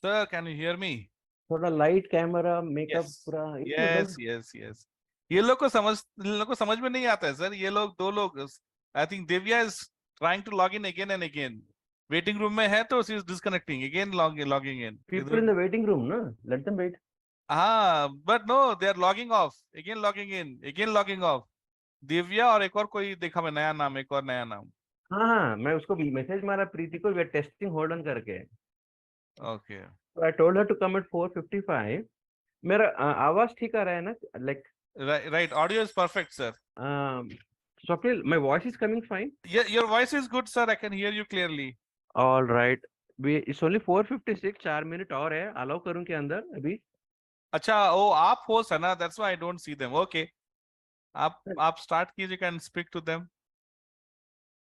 Sir, can you hear me? थोड़ा light camera makeup Yes. पूरा ये Yes, लोग yes, yes. ये लोग को समझ में नहीं आता है सर. ये लोग दो लोग. I think Divya is trying to log in again and again. Waiting room में है तो she is disconnecting again, logging in. people in the waiting room, no? Let them wait. हाँ, but no, they are logging off. Again logging in, again logging off. Divya और एक और कोई देखा मैं नया नाम, एक और नया नाम. हाँ हाँ मैं उसको मैसेज मारा प्रीति को, we are testing hold on करके. Okay. So I told her to come at 4:55. मेरा आवाज ठीक आ रहा है ना? Like Right. Audio is perfect, sir. Swapnil, my voice is coming fine. Yeah, your voice is good, sir. I can hear you clearly. All right. It's only 4:56. 4 minute और है. Allow करूँ क्या अंदर अभी? अच्छा, ओ आप host है ना? That's why I don't see them. Okay. आप start कीजिए, can speak to them.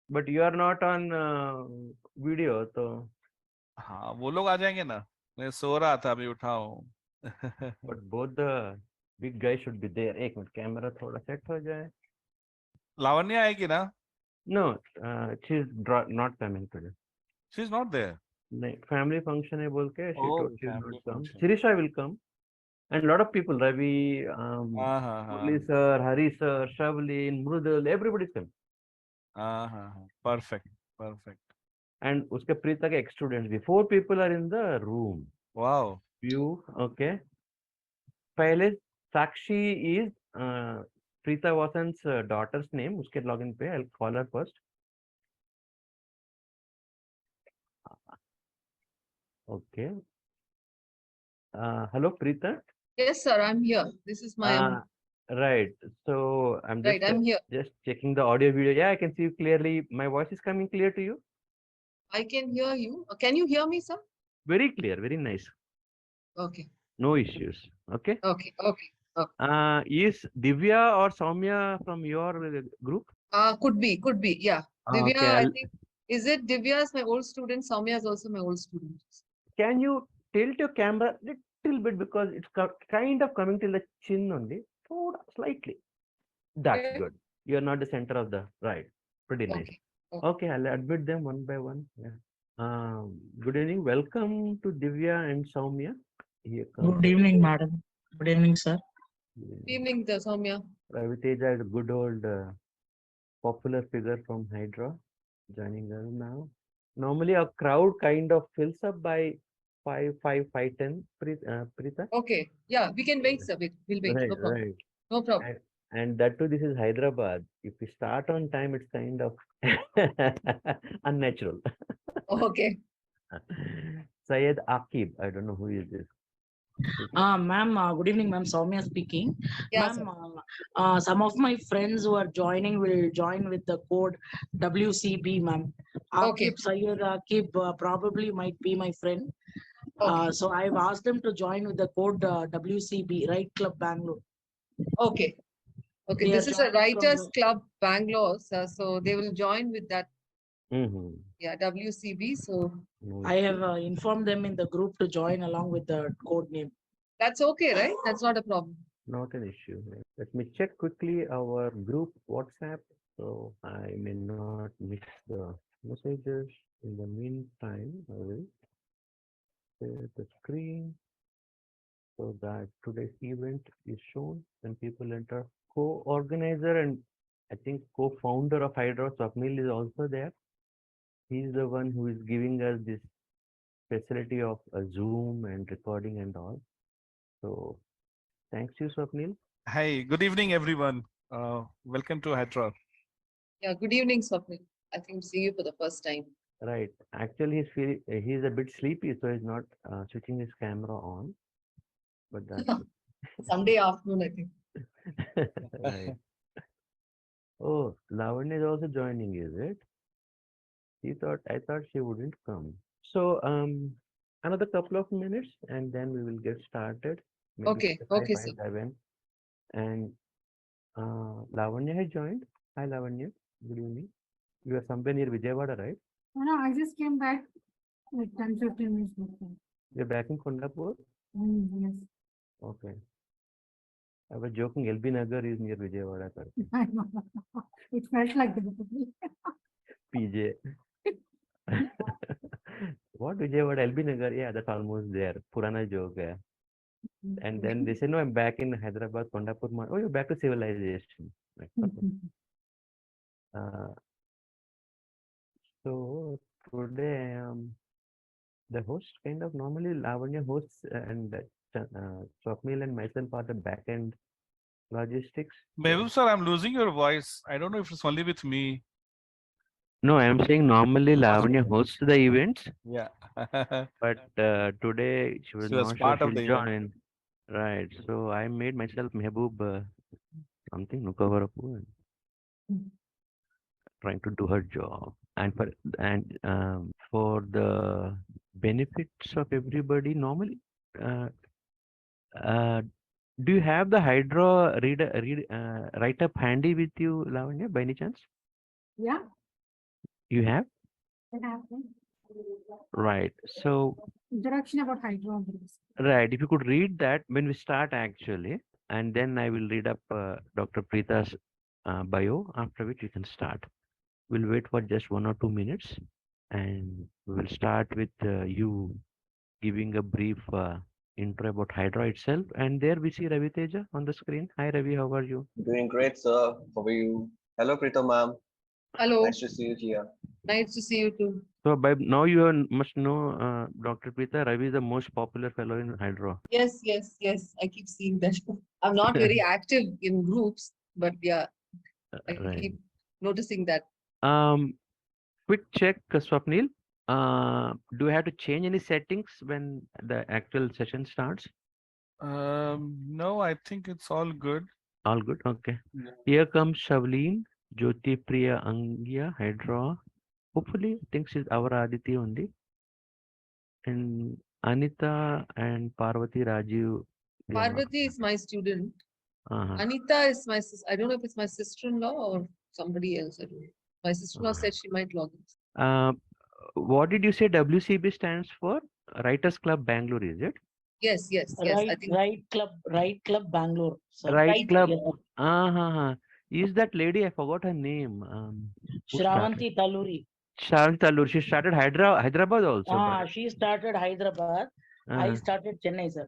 But you are not on video, तो. हाँ, वो लोग आ जाएंगे ना. मैं सो रहा था, अभी उठा हूँ. But both the big guys should be there. एक मिनट कैमरा थोड़ा सेट हो जाए. लावण्य आएगी ना? No, she's not coming today. She's not there. नहीं, family function है बोल के she Oh, told she will not family come. function. Sirisha will come, and a lot of people. Ravi, हाँ. Murli sir, Hari sir, Shavlin, Mrudal, everybody's coming. हाँ. Perfect. And उसके प्रीता के ex-students भी. 4 people are in the room. Wow. View, okay. पहले Sakshi is Preeta Vasan's daughter's name. उसके login पे I'll call her first. Okay. Hello, Preeta. Yes, sir, I'm here. This is my Right. So I'm just right. I'm here. just checking the audio video. Yeah, I can see you clearly. My voice is coming clear to you. I can hear you. Can you hear me, sir? Very clear. Very nice. Okay. No issues. Okay. Okay. Is Divya or Soumya from your group? Could be. Yeah. Divya, Okay. I think. Is it Divya is my old student? Soumya is also my old student. Can you tilt your camera little bit because it's kind of coming till the chin only, slightly. That's Okay. good. You're not the center of the right. Pretty nice. Okay, I'll admit them one by one. Yeah. Good evening. Welcome to Divya and Soumya. Here comes Good evening, madam. Good evening, sir. Good evening, Soumya. Ravi Teja is a good old popular figure from HydRAW joining us now. Normally, a crowd kind of fills up by 5:10. Preeta. Okay. Yeah, we can wait, sir. We'll wait. Right, No problem. right. No problem. And that too, this is Hyderabad. If we start on time, it's kind of unnatural. Okay. Syed Akib, I don't know who is this. Ma'am, good evening, ma'am. Soumya speaking. Yeah, Ma'am, some of my friends who are joining will join with the code WCB, ma'am. Okay. Akib, Syed Akib probably might be my friend. Okay. So I've asked them to join with the code WCB, Right Club Bangalore. Okay. Okay. They This are is a joining from Writers the- Club Bangalore, sir. So they will join with that. Mhm. Yeah, WCB. So No I issue. have informed them in the group to join along with the code name. that's okay, right? That's not a problem. Not an issue. Let me check quickly our group WhatsApp so I may not miss the messages. In the meantime, I will share the screen so that today's event is shown and people enter. Co-organizer and I think co-founder of HydRAW, Swapnil, is also there. He's the one who is giving us this facility of a Zoom and recording and all. So thanks you, Swapnil. Hi, good evening, everyone. Welcome to HydRAW. Yeah, good evening, Swapnil. I think I'm seeing you for the first time. Right. Actually, he's a bit sleepy, so he's not switching his camera on. But that's Sunday afternoon, I think. right. Oh, Lavanya is also joining, is it? I thought she wouldn't come. So another couple of minutes and then we will get started. Maybe Okay, okay, sir. 5:07. And Lavanya has joined. Hi, Lavanya. Good evening. You are somewhere near Vijayawada, right? No, I just came back like 10-15 minutes before. You're back in Kondapur? Yes. Okay. I was joking, LB Nagar is near Vijayawada. I know. It felt like that. PJ. What Vijayawada, LB Nagar? Yeah, that's almost there. Purana joke. Yeah. And then they say, no, I'm back in Hyderabad, Kondapur. Oh, you're back to civilization. Like, okay. Uh, so today the host kind of normally Lavanya hosts and Swapnil and myself are the back end logistics. Mehboob sir, I'm losing your voice. I don't know if it's only with me. No, I'm saying normally Lavanya hosts the events, Yeah. but today she was She was not sure part of she'll the event. join. Right. So I made myself Mehboob something no cover up and trying to do her job. For the benefits of everybody, normally uh, uh, do you have the HydRAW write up handy with you, Lavanya, by any chance? Yeah, You have? what happened? Right. So, Introduction about HydRAW. right. If you could read that when we start, actually, and then I will read up Dr. Preeta's bio, after which we can start. We'll wait for just 1 or 2 minutes and we will start with you giving a brief intro about HydRAW itself. And there we see Ravi Teja on the screen. Hi, Ravi. How are you? Doing great, sir. How are you? Hello, Preeta ma'am. Hello, Nice to see you here. nice to see you too. So by now must know Dr. Preeta, Ravi is the most popular fellow in HydRAW. Yes, yes, yes. I keep seeing that. I'm not very active in groups, but yeah, I Right. keep noticing that. Quick check, Swapnil. Do you have to change any settings when the actual session starts? No, I think it's all good. All good. Okay. Yeah. Here comes Shavleen, Jyoti Priya Angya, HydRAW. Hopefully, I think she's our Aditi only. And Anita and Parvati Rajiv. They are not. Parvati is my student. Uh-huh. Anita is my sis. I don't know if it's my sister-in-law or somebody else. I don't know. My sister-in-law said she might log in. What did you say WCB stands for? Writers Club Bangalore, is it? Yes, yes, yes. I think Right Club Bangalore, sir. Right Club. Yes, Uh-huh. Is that lady? I forgot her name. Who started? Shravanti Taluri. Sharon Talur. She started Hyderabad also. But, She started Hyderabad. I uh, started Chennai, sir.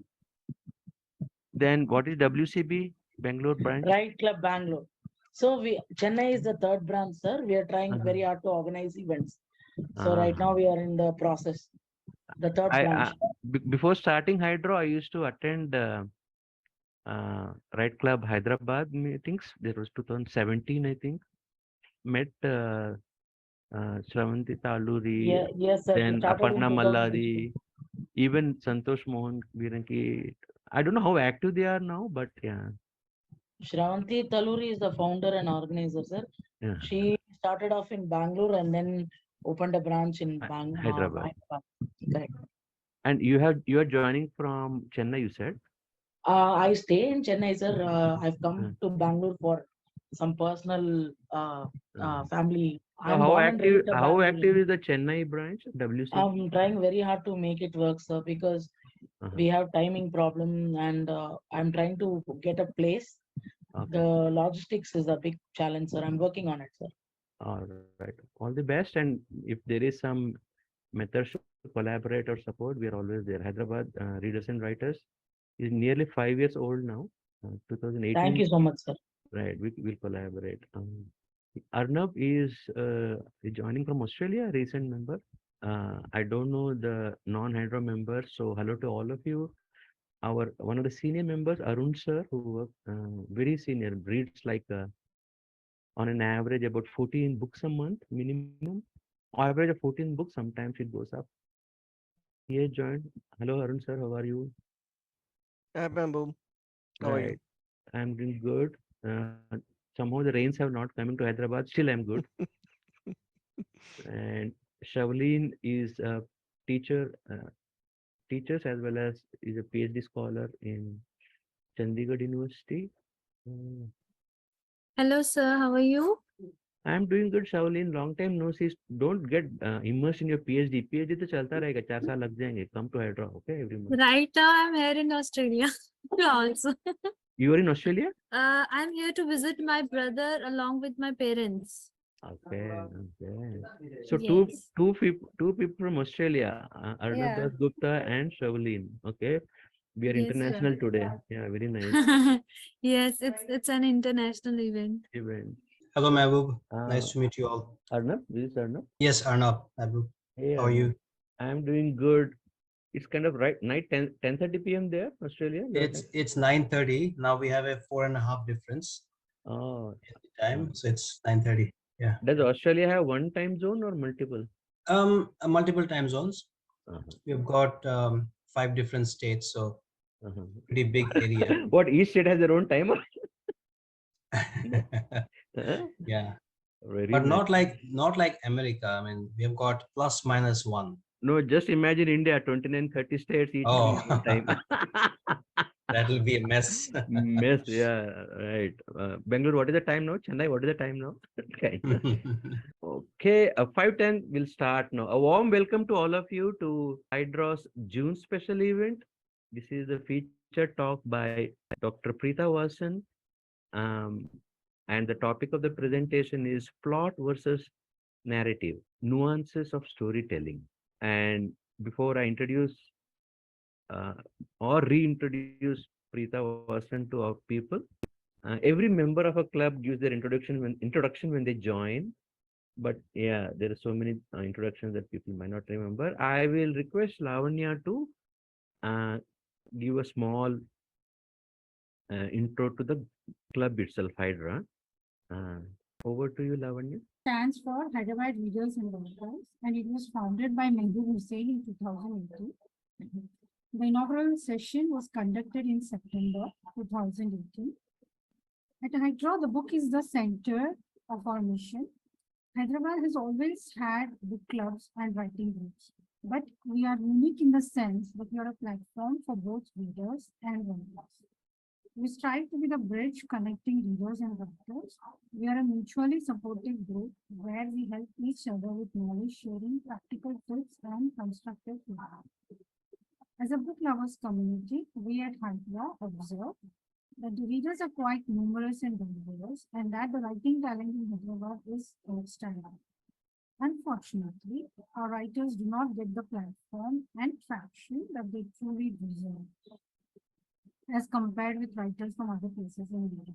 then what is WCB Bangalore branch? Right Club Bangalore. So Chennai is the third branch, sir. We are trying Uh-huh. very hard to organize events. So right now we are in the process. The third branch. Before starting HydRAW, I used to attend Right Club Hyderabad meetings. There was 2017, I think. Met Shravanti Taluri, Yes, sir. We then started in Aparna 2016. Malladi, even Santosh Mohan Viranki. I don't know how active they are now, but yeah. Shravanti Taluri is the founder and organizer, sir. Yeah. She started off in Bangalore and then opened a branch in Hyderabad. Correct. And you are joining from Chennai, you said? I stay in Chennai, sir. I've come to Bangalore for some personal family. So I'm how born and raised a active Bangalorean. is the Chennai branch, WC? I'm trying very hard to make it work, sir, because we have timing problem and I'm trying to get a place. Okay. The logistics is a big challenge, sir. I'm working on it, sir. All right. All the best. And if there is some methods to collaborate or support, we are always there. Hyderabad Readers and Writers is nearly 5 years old now. 2018. Thank you so much, sir. Right. We will collaborate. Arnab is joining from Australia, recent member. I don't know the non-HydRAW members. So hello to all of you. One of the senior members, Arun sir, who work very senior, reads like on an average about 14 books a month minimum. Average of 14 books. Sometimes it goes up. He has joined. Hello, Arun sir. How are you? Hi, Bamboo. How are you? Right. I'm doing good. Somehow the rains have not come into Hyderabad. Still, I'm good. And Shavleen is a teacher, teachers as well as is a PhD scholar in Chandigarh University. Hello, sir. How are you? I'm doing good, Shavleen. Long time no see. Don't get immersed in your PhD. PhD तो चलता रहेगा 4 साल लग जाएंगे. Come to HydRAW, okay? Every month. Right now, I'm here in Australia also. You are in Australia? I'm here to visit my brother along with my parents. Okay, okay. So Yes. two people from Australia, Arnab Yeah. Das Gupta and Shavlin. Okay, we are Yes, sir. international today. Yeah, very nice Yes, it's an international event. event. Hello, Mehboob. Uh, Nice to meet you all. Arnab, this is Arnab. Yes, Arnab, Mehboob. Hey, How are Arnab. you? I'm doing good. It's kind of right night 10:30 p.m. there, Australia. Your time. It's 9:30. Now we have a 4.5 difference Oh, in the uh, time, so it's 9:30. Yeah. does Australia have one time zone or multiple? Multiple time zones. Uh-huh, We've got 5 different states, so uh-huh. pretty big area. What, each state has their own timer? Huh? Yeah, Very but nice. not like America. I mean, we've got plus minus one. No, just imagine India, 29, 30 states, each having Oh, own time. that'll be a mess. Mess, yeah, right. Bangalore, what is the time now? Chennai, what is the time now? Okay. Okay, 5:10 will start now. A warm welcome to all of you to HydRAW's June special event. This is the featured talk by Dr. Preeta Vasan. Um, and the topic of the presentation is plot versus narrative, nuances of storytelling. And before I introduce uh, or reintroduce Preeta Vasan to our people, every member of a club gives their introduction when they join. But yeah, there are so many introductions that people might not remember. I will request Lavanya to uh, give a small intro to the club itself, Hydra. Uh, Over to you, Lavanya. Stands for Hyderabad Readers and Writers, and it was founded by Mehboob Hussain in 2018. The inaugural session was conducted in September 2018. At HydRAW, the book is the center of our mission. Hyderabad has always had book clubs and writing groups, but we are unique in the sense that we are a platform for both readers and writers. We strive to be the bridge connecting readers and writers. We are a mutually supportive group where we help each other with knowledge sharing, practical tips, and constructive feedback. As a book lovers community, we at HydRAW observe that the readers are quite numerous and diverse, and that the writing talent in Hyderabad is outstanding. Unfortunately, our writers do not get the platform and traction that they truly deserve as compared with writers from other places in India.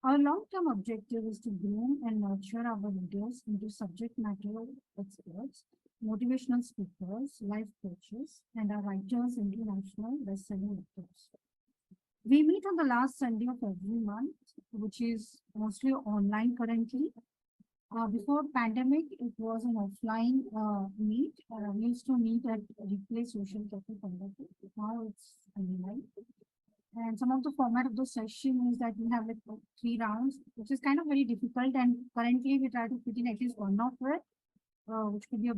Our long-term objective is to groom and nurture our readers into subject matter experts, motivational speakers, life coaches, and our writers into national best-selling authors. We meet on the last Sunday of every month, which is mostly online currently. Before pandemic, it was an offline meet. We used to meet at Replace Social Cafe Pandapur. Now it's online. And some of the format of the session is that we have like 3 rounds, which is kind of very difficult. And currently we try to put in at least one of it, which could be a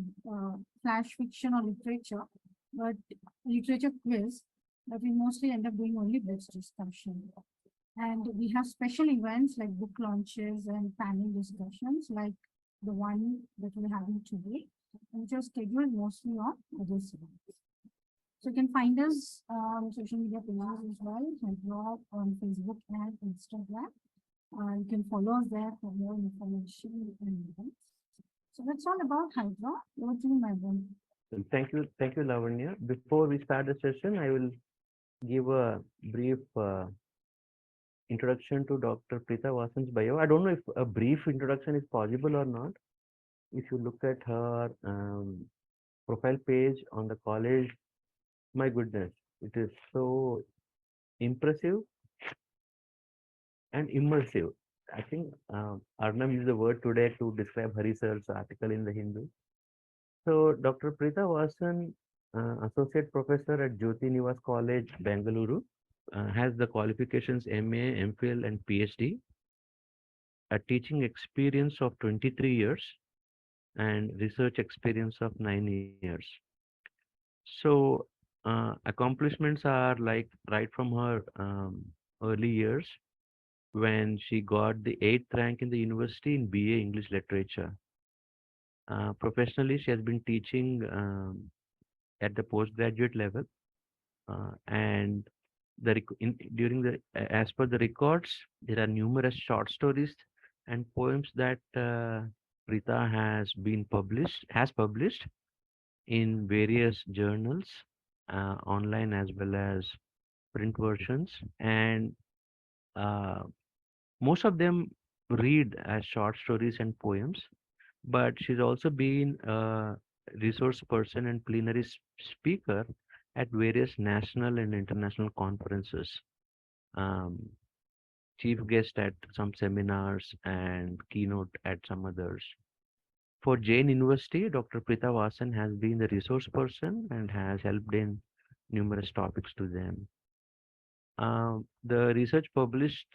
flash fiction or literature, but literature quiz. But we mostly end up doing only books discussion. And we have special events like book launches and panel discussions, like the one that we're having today, which are scheduled mostly on this event. So you can find us on social media pages as well, HydRAW on Facebook and Instagram. You can follow us there for more information and events. So that's all about HydRAW. Over to you, Madam. Thank you, Lavanya. Before we start the session, I will give a brief introduction to Dr. Preeta Vasan's bio. I don't know if a brief introduction is possible or not. If you look at her profile page on the college, my goodness, it is so impressive and immersive. I think Arnab used the word today to describe Hari sir's article in the Hindu. So Dr. Preeta Vasan, Associate Professor at Jyoti Nivas College, Bengaluru, has the qualifications MA, MPhil and PhD, a teaching experience of 23 years and research experience of 9 years. So accomplishments are like right from her early years when she got the 8th rank in the university in BA English Literature. Professionally, she has been teaching at the postgraduate level, and during the as per the records, there are numerous short stories and poems that Prita has published in various journals, online as well as print versions, and uh, most of them read as short stories and poems. But she's also been a resource person and plenary speaker at various national and international conferences. Um, Chief guest at some seminars and keynote at some others. For Jain University, Dr. Prita Vasan has been the resource person and has helped in numerous topics to them. The research published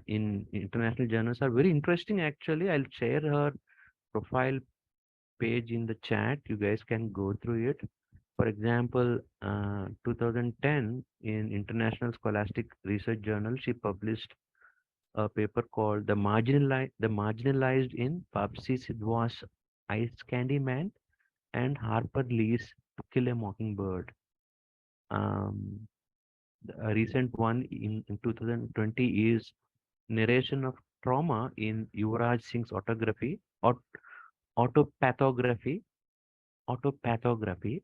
in international journals are very interesting actually. I'll share her profile page in the chat. You guys can go through it. For example, 2010 in International Scholastic Research Journal, she published a paper called The Marginalized in Papsi Sidhwa's Ice Candy Man and Harper Lee's To Kill a Mockingbird. Um, a recent one in 2020 is Narration of Trauma in Yuvraj Singh's autopathography,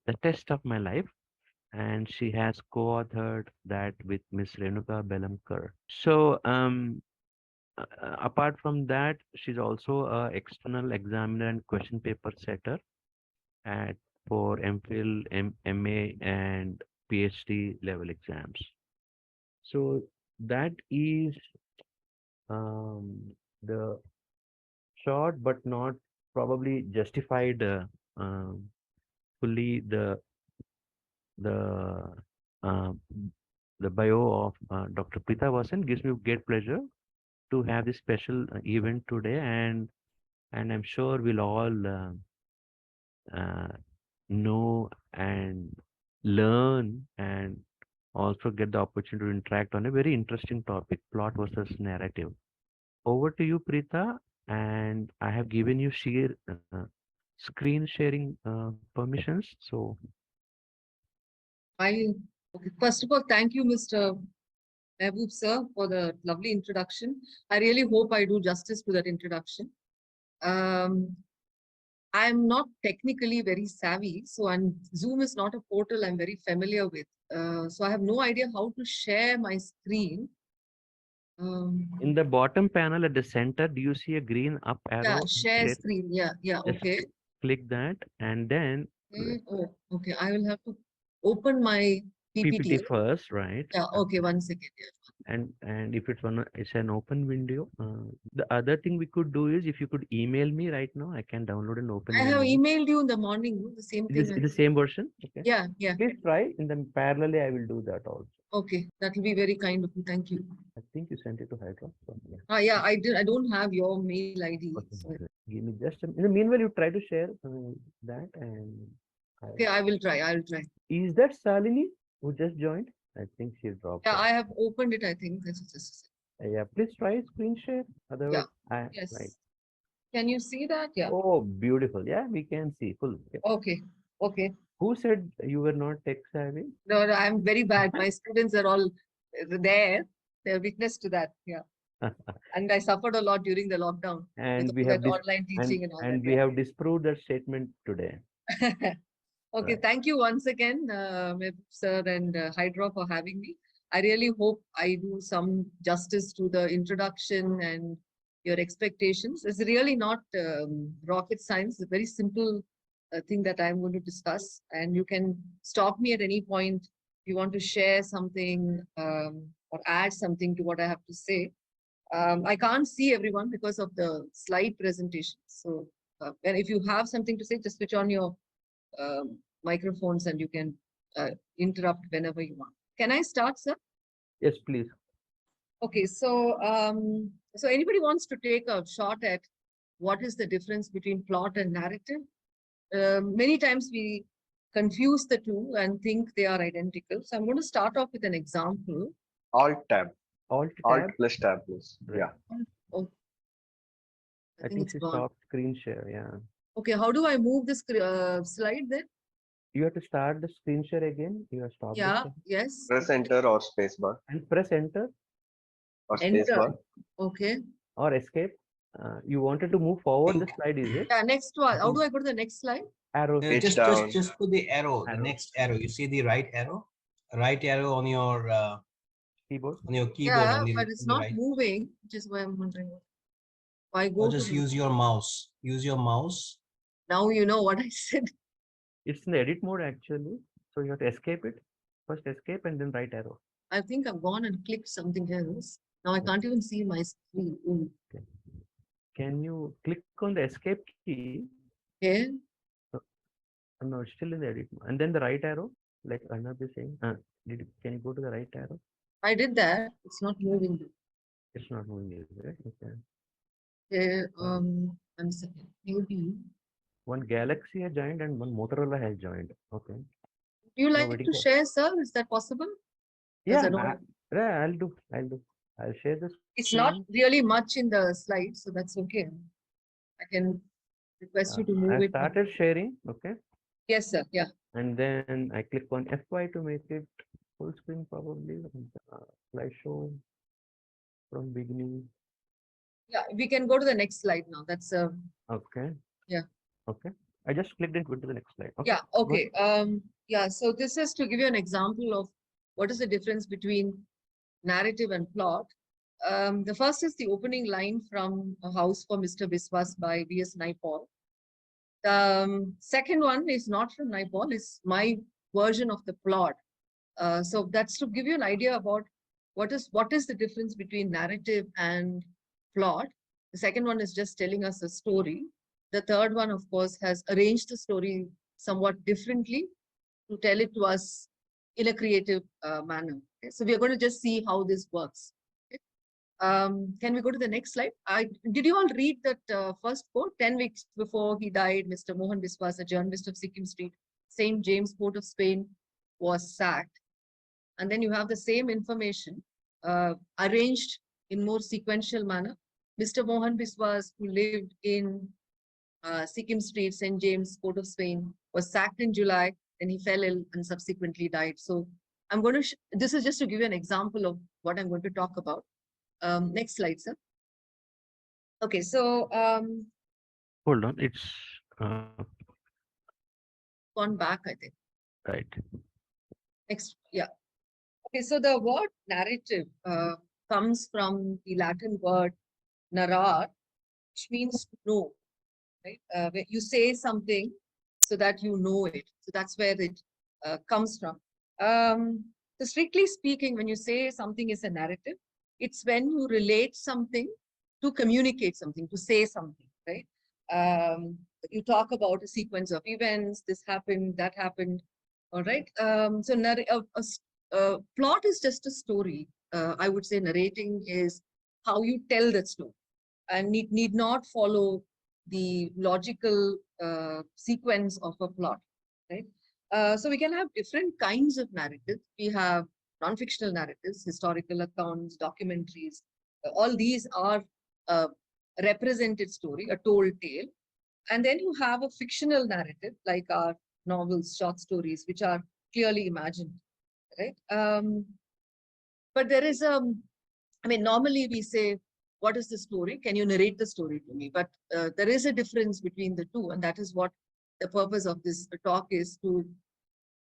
The Test of My Life, and she has co-authored that with Miss Renuka Belamkar. So, apart from that, she's also a external examiner and question paper setter at for MPhil, MA, and PhD level exams. So that is the short but not probably justified fully the uh, the bio of Dr. Prita Vasan. Gives me great pleasure to have this special event today, and I'm sure we'll all uh, know and learn and also get the opportunity to interact on a very interesting topic, plot versus narrative. Over to you, Preeta, and I have given you screen sharing permissions. So, Okay. First of all, thank you, Mr. Mehboob sir, for the lovely introduction. I really hope I do justice to that introduction. I'm not technically very savvy, so Zoom is not a portal I'm very familiar with. So I have no idea how to share my screen. in the bottom panel at the center, do you see a green up Yeah, arrow? share screen. Yeah, Just okay. click that, and then Oh, okay. I will have to open my PPT. PPT first, right? Yeah, okay, 1 second. Yeah. And if it's an open window, the other thing we could do is if you could email me right now, I can download and open. I have emailed you in the morning, the same thing. The same version? Okay. Yeah, yeah. Please try. In the parallelly, I will do that also. Okay, that will be very kind of you. Thank you. I think you sent it to HydRAW. So, yeah. Yeah, I did. I don't have your mail ID. Okay, So. give me just in the meanwhile, you try to share that and. Okay, I will try. I'll try. Is that Salini who just joined? I think she dropped. Yeah, out. I have opened it. I think this is just. Yeah, please try screen share. Otherwise, Yes. Right. Can you see that? Yeah. Oh, beautiful. Yeah, we can see full. Yeah. Okay. Okay. Who said you were not tech savvy? No, I'm very bad. My students are all there. They're witness to that. Yeah. And I suffered a lot during the lockdown. And with we all have that online teaching and all and that. we have disproved that statement today. Okay, Right. thank you once again, Mehboob sir and HydRAW for having me. I really hope I do some justice to the introduction and your expectations. It's really not rocket science. It's a very simple thing that I'm going to discuss. And you can stop me at any point if you want to share something or add something to what I have to say. I can't see everyone because of the slide presentation. So and if you have something to say, just switch on your microphones and you can interrupt whenever you want. Can I start, sir? Yes, please. Okay, so so anybody wants to take a shot at what is the difference between plot and narrative? Many times we confuse the two and think they are identical. So I'm going to start off with an example. Alt tab. Alt Alt tab. plus tab plus. Right. Yeah. Oh, I think she stopped screen share. Yeah. Okay, how do I move this slide then? You have to start the screen share again. You have stopped. Yeah, yes. Press enter or spacebar. And press enter Or Enter. spacebar. Okay. or escape. You wanted to move forward the slide, is it? Yeah, next one. How do I go to the next slide? Arrow. Page just down. just put the arrow, the Arrow. next arrow. You see the right arrow on your Keyboard. keyboard Yeah, on but it's the not right. moving, which is why I'm wondering. Why Or go to just the- use your mouse. Use your mouse. now you know what I said. It's in the edit mode actually. So you have to escape it. First escape and then right arrow. I think I've gone and clicked something else. Now I can't even see my screen. Ooh. Can you click on the escape key? Okay. No, it's still in the edit mode. And then the right arrow, like Arnab is saying. Can you go to the right arrow? I did that. It's not moving. It's not moving, is it? Okay. Okay. 1 second. Maybe. One Galaxy has joined and one Motorola has joined. Okay. Do you like waiting to for- share, sir? Is that possible? Because Yeah, I don't- yeah, I'll do. I'll share this. It's not screen. really much in the slide, so that's okay. I can request you to move I it. started sharing. Okay. Yes, sir. Yeah. And then I click on FY to make it full screen probably. Slideshow from beginning. Yeah. We can go to the next slide now. That's Okay. Yeah. Okay. I just clicked and went to the next slide. Okay. yeah. Okay. Yeah. So this is to give you an example of what is the difference between narrative and plot. The first is the opening line from A House for Mr. Biswas by V.S. Naipaul. The second one is not from Naipaul, it's my version of the plot. So that's to give you an idea about what is the difference between narrative and plot. The second one is just telling us a story. The third one, of course, has arranged the story somewhat differently to tell it to us in a creative manner. Okay? So we are going to just see how this works. Okay? Can we go to the next slide? Did you all read that first quote? 10 weeks before he died, Mr. Mohan Biswas, a journalist of Sikkim Street, St. James, Port of Spain, was sacked. And then you have the same information arranged in more sequential manner. Mr. Mohan Biswas, who lived in Sikkim Street, St. James, Port of Spain, was sacked in July, and he fell ill and subsequently died. So I'm going to, this is just to give you an example of what I'm going to talk about. Next slide, sir. Okay, so Hold on. It's gone back, I think. right. Next, yeah. Okay, so the word narrative comes from the Latin word narrar, which means to know, right? Where you say something so that you know it. So that's where it comes from. So strictly speaking, when you say something is a narrative, it's when you relate something to communicate something, to say something, right? You talk about a sequence of events, this happened, that happened, all right? So plot is just a story. I would say narrating is how you tell that story, and it need not follow the logical sequence of a plot, right? So we can have different kinds of narratives. We have non-fictional narratives, historical accounts, documentaries. All these are a represented story, a told tale. And then you have a fictional narrative, like our novels, short stories, which are clearly imagined, right? But there is I mean, normally we say, what is the story? Can you narrate the story to me? But there is a difference between the two, and that is what the purpose of this talk is, to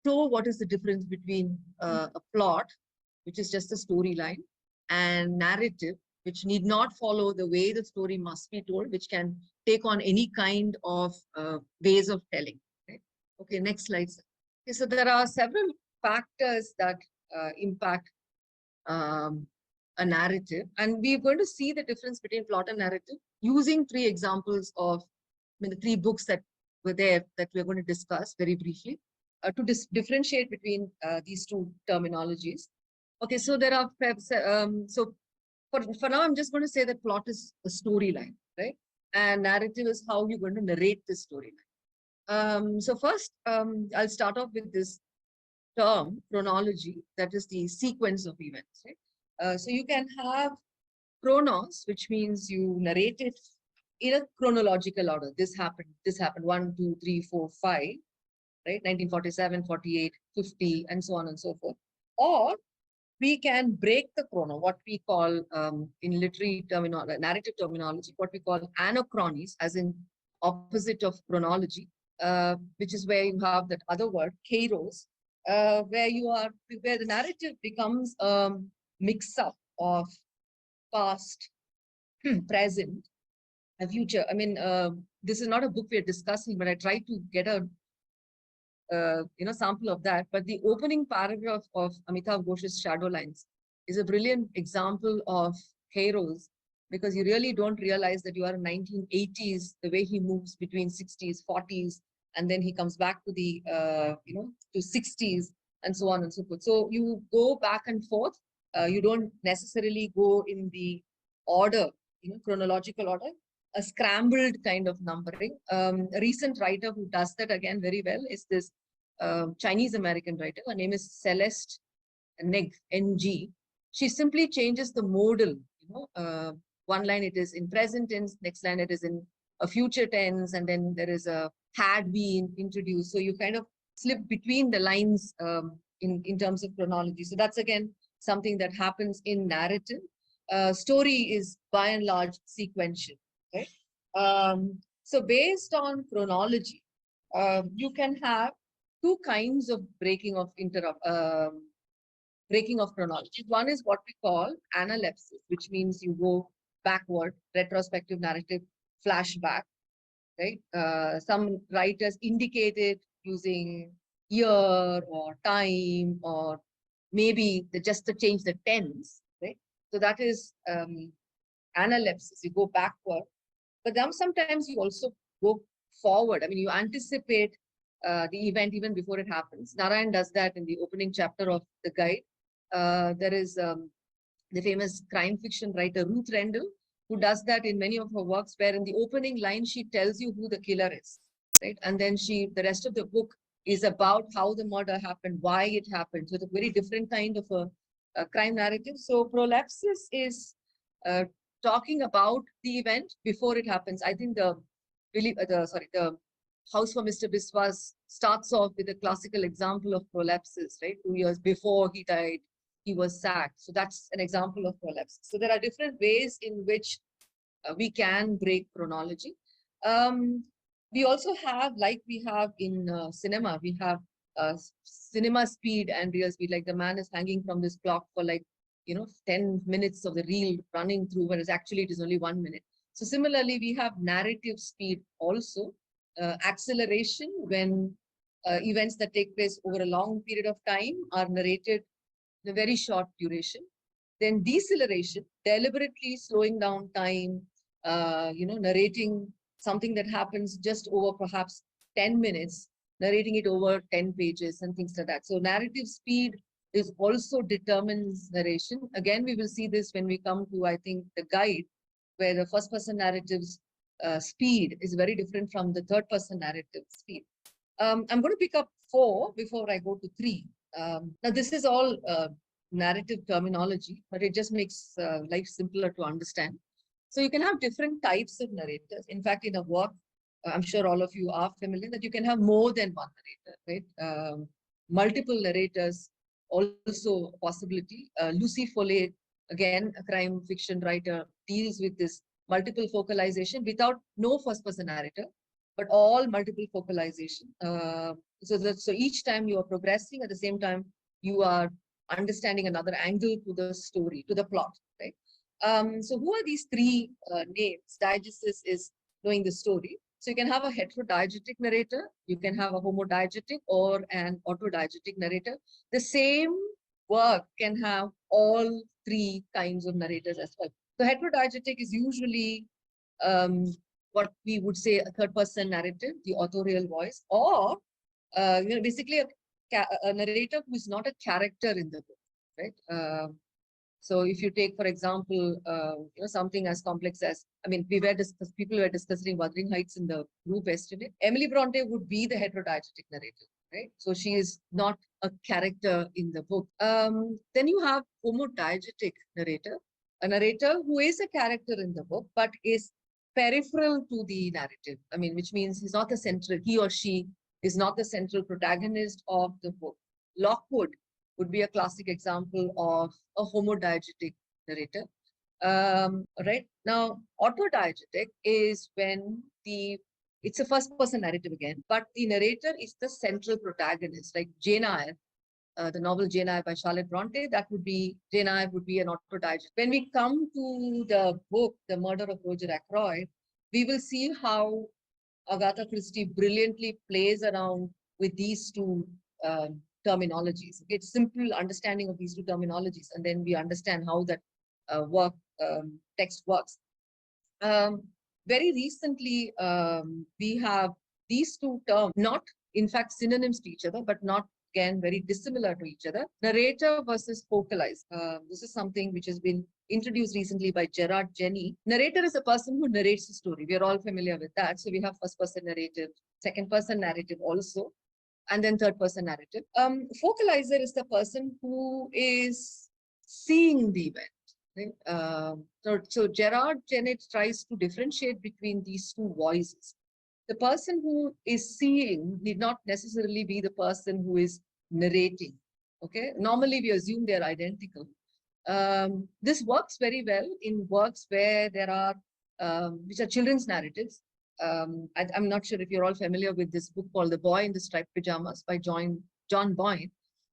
show what is the difference between a plot, which is just a storyline, and narrative, which need not follow the way the story must be told, which can take on any kind of ways of telling. Right? Okay, next slide. Okay, so there are several factors that impact a narrative, and we're going to see the difference between plot and narrative using 3 examples of, I mean, the 3 books that were there that we're going to discuss very briefly to differentiate between these 2 terminologies. Okay, so there are so for now, I'm just going to say that plot is a storyline, right? And narrative is how you're going to narrate this storyline. So first, I'll start off with this term, chronology, that is the sequence of events, right? So you can have chronos, which means you narrate it in a chronological order. This happened, 1, 2, 3, 4, 5, right? 1947, 48, 50, and so on and so forth. Or we can break the chrono, what we call in literary terminology, narrative terminology, what we call anachronies, as in opposite of chronology, which is where you have that other word, kairos, where the narrative becomes a mix-up of past, present, and future. I mean, this is not a book we are discussing, but I try to get a sample of that. But the opening paragraph of Amitav Ghosh's Shadow Lines is a brilliant example of kairos, because you really don't realize that you are in 1980s, the way he moves between 60s, 40s, and then he comes back to the, to 60s, and so on and so forth. So you go back and forth. You don't necessarily go in the order, chronological order, a scrambled kind of numbering. A recent writer who does that again very well is this Chinese-American writer. Her name is Celeste Ng, N-G. She simply changes the modal. One line it is in present tense, next line it is in a future tense, and then there is a had been introduced. So you kind of slip between the lines in terms of chronology. So that's again something that happens in narrative. Story is by and large sequential. Right? So based on chronology, you can have two kinds of breaking of chronology. One is what we call analepsis, which means you go backward, retrospective narrative, flashback. Right? Some writers indicate it using year or time, or maybe just to change the tense. Right? So that is analepsis. You go backward. But then sometimes you also go forward. I mean, you anticipate the event even before it happens. Narayan does that in the opening chapter of the guide. There is the famous crime fiction writer Ruth Rendell, who does that in many of her works, where in the opening line, she tells you who the killer is, right? And then the rest of the book is about how the murder happened, why it happened. So it's a very different kind of a crime narrative. So prolepsis is talking about the event before it happens. I think the House for Mr. Biswas starts off with a classical example of prolepsis, right? 2 years before he died, he was sacked. So that's an example of prolepsis. So there are different ways in which we can break chronology. We also have, like we have in cinema, we have cinema speed and real speed. Like the man is hanging from this clock for 10 minutes of the reel running through, whereas actually it is only 1 minute. So similarly, we have narrative speed also, acceleration when events that take place over a long period of time are narrated in a very short duration. Then deceleration, deliberately slowing down time, narrating something that happens just over perhaps 10 minutes, narrating it over 10 pages and things like that. So narrative speed is also determines narration. Again, we will see this when we come to, I think, the guide, where the first person narrative's speed is very different from the third person narrative speed. I'm going to pick up 4 before I go to 3. Now, this is all narrative terminology, but it just makes life simpler to understand. So you can have different types of narrators. In fact, in a work, I'm sure all of you are familiar that you can have more than one narrator, right? Multiple narrators, also a possibility. Lucy Foley, again, a crime fiction writer, deals with this multiple focalization without no first-person narrator, but all multiple focalization. So each time you are progressing, at the same time, you are understanding another angle to the story, to the plot, right? So who are these 3 names? Diegesis is knowing the story. So you can have a heterodiegetic narrator, you can have a homodiegetic or an autodiegetic narrator. The same work can have all 3 kinds of narrators as well. So heterodiegetic is usually what we would say a third person narrative, the authorial voice, or basically a narrator who is not a character in the book, right? So if you take, for example, something as complex as, I mean, people were discussing Wuthering Heights in the group yesterday. Emily Bronte would be the heterodiegetic narrator, right? So she is not a character in the book. Then you have homodiegetic narrator, a narrator who is a character in the book, but is peripheral to the narrative. I mean, which means he's not the central, he or she is not the central protagonist of the book. Lockwood would be a classic example of a homodiegetic narrator. Right now, autodiegetic is when it's a first person narrative again, but the narrator is the central protagonist, like Jane Eyre, the novel Jane Eyre by Charlotte Bronte. That would be, Jane Eyre would be an autodiegetic. When we come to the book, The Murder of Roger Ackroyd, we will see how Agatha Christie brilliantly plays around with these two terminologies. It's simple understanding of these two terminologies, and then we understand how that text works. Very recently, we have these two terms, not in fact synonyms to each other, but not again very dissimilar to each other. Narrator versus focalizer. This is something which has been introduced recently by Gerard Jenny. Narrator is a person who narrates the story. We are all familiar with that. So we have first person narrative, second person narrative also, and then third person narrative. Focalizer is the person who is seeing the event. Right? So Gerard Jenny tries to differentiate between these two voices. The person who is seeing need not necessarily be the person who is narrating. Okay, normally we assume they're identical. This works very well in works where there are, which are children's narratives. I'm not sure if you're all familiar with this book called The Boy in the Striped Pajamas by John Boyne.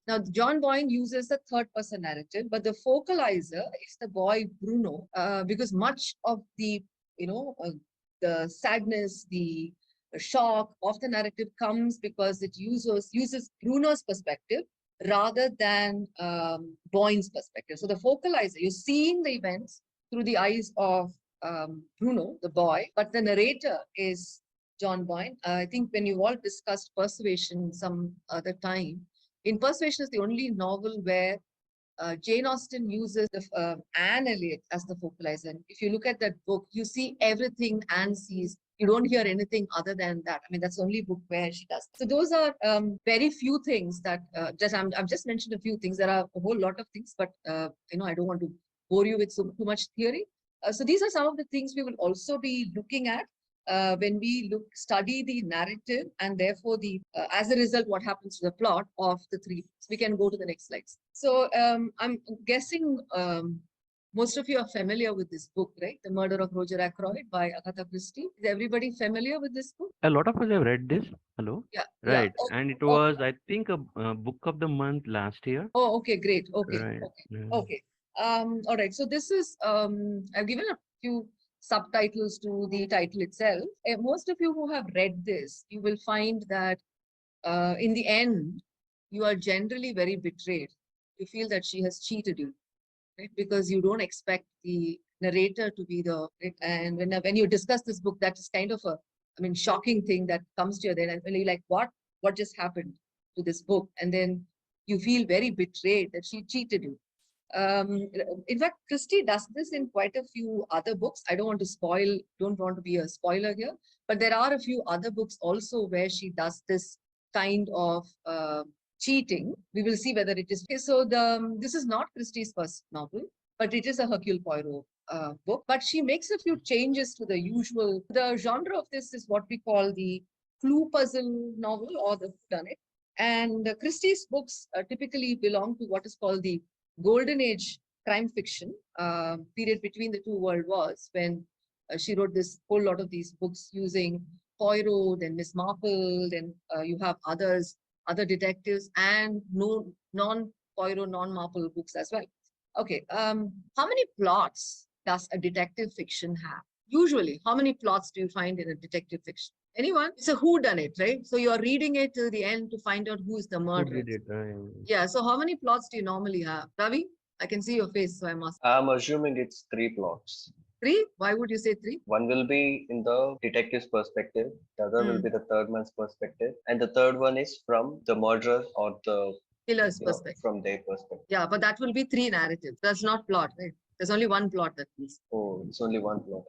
Now, John Boyne uses the third person narrative, but the focalizer is the boy Bruno, because much of the, the sadness, the shock of the narrative comes because it uses Bruno's perspective rather than Boyne's perspective. So the focalizer, you're seeing the events through the eyes of Bruno, the boy, but the narrator is John Boyne. I think when you all discussed Persuasion some other time, in Persuasion is the only novel where Jane Austen uses Anne Elliot as the focalizer. And if you look at that book, you see everything Anne sees. You don't hear anything other than that. I mean, that's the only book where she does. So those are very few things that I've just mentioned a few things. There are a whole lot of things, but I don't want to bore you with too much theory. So these are some of the things we will also be looking at when we study the narrative, and therefore as a result, what happens to the plot of the three. We can go to the next slides. So I'm guessing most of you are familiar with this book, right? The Murder of Roger Ackroyd by Agatha Christie. Is everybody familiar with this book? A lot of us have read this. Hello. Yeah. Right. Yeah. Okay. And it was, I think, a book of the month last year. Oh, okay, great. Okay. Right. Okay. Yeah. Okay. All right. So this is I've given a few subtitles to the title itself. Most of you who have read this, you will find that in the end, you are generally very betrayed. You feel that she has cheated you, right? Because you don't expect the narrator to be and when you discuss this book, that is kind of shocking thing that comes to you then, and you're like, what just happened to this book? And then you feel very betrayed that she cheated you. In fact, Christie does this in quite a few other books. I don't want to be a spoiler here, but there are a few other books also where she does this kind of cheating. We will see whether it is. Okay, so this is not Christie's first novel, but it is a Hercule Poirot book. But she makes a few changes to the usual. The genre of this is what we call the clue puzzle novel or the whodunit. And Christie's books typically belong to what is called the Golden Age crime fiction period between the two world wars, when she wrote this whole lot of these books using Poirot and Miss Marple, then you have other detectives and non-Poirot, non-Marple books as well. Okay, how many plots does a detective fiction have? Usually, how many plots do you find in a detective fiction? Anyone? It's a whodunit, right? So you're reading it till the end to find out who is the murderer. Yeah, so how many plots do you normally have? Ravi, I can see your face, so I must. I'm assuming it's 3 plots. 3? Why would you say 3? One will be in the detective's perspective, the other will be the third man's perspective, and the third one is from the murderer or the killer's perspective. From their perspective. Yeah, but that will be 3 narratives. That's not plot, right? There's only one plot that means. Oh, it's only one plot.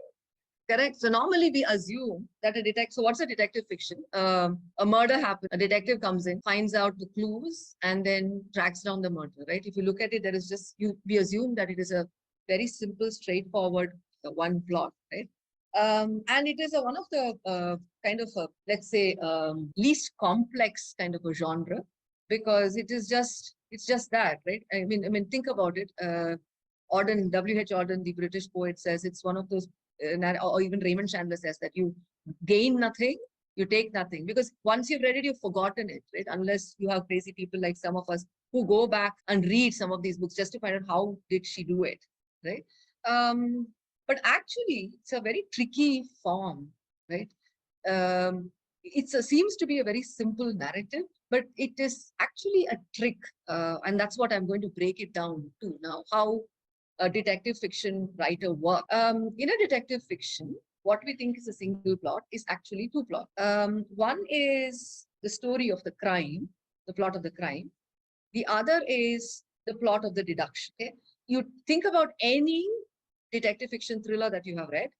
Correct. So normally we assume that a detective. So what's a detective fiction? A murder happens. A detective comes in, finds out the clues, and then tracks down the murderer. Right? If you look at it, there is just we assume that it is a very simple, straightforward one plot. Right? And it is one of the kind of let's say least complex kind of a genre, because it is just It's just that, right? I mean, think about it. Auden, W.H. Auden, the British poet, says it's one of those, or even Raymond Chandler says that you gain nothing, you take nothing, because once you've read it, you've forgotten it, right? Unless you have crazy people like some of us who go back and read some of these books just to find out how did she do it, right? But actually, it's a very tricky form, right? Seems to be a very simple narrative, but it is actually a trick, and that's what I'm going to break it down to now. How a detective fiction writer work. In a detective fiction, what we think is a single plot is actually two plots. One is the story of the crime, the plot of the crime. The other is the plot of the deduction. Okay? You think about any detective fiction thriller that you have read,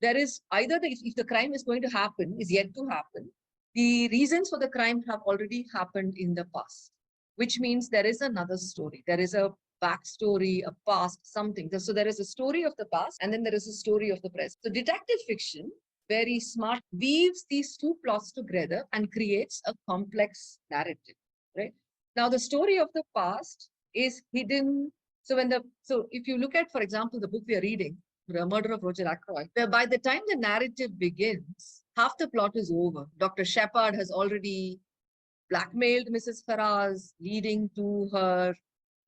there is either if the crime is going to happen, is yet to happen, the reasons for the crime have already happened in the past, which means there is another story. There is a backstory, a past, something. So there is a story of the past, and then there is a story of the present. So detective fiction, very smart, weaves these two plots together and creates a complex narrative, right? Now, the story of the past is hidden. So if you look at, for example, the book we are reading, The Murder of Roger Ackroyd, by the time the narrative begins, half the plot is over. Dr. Shepard has already blackmailed Mrs. Faraz, leading to her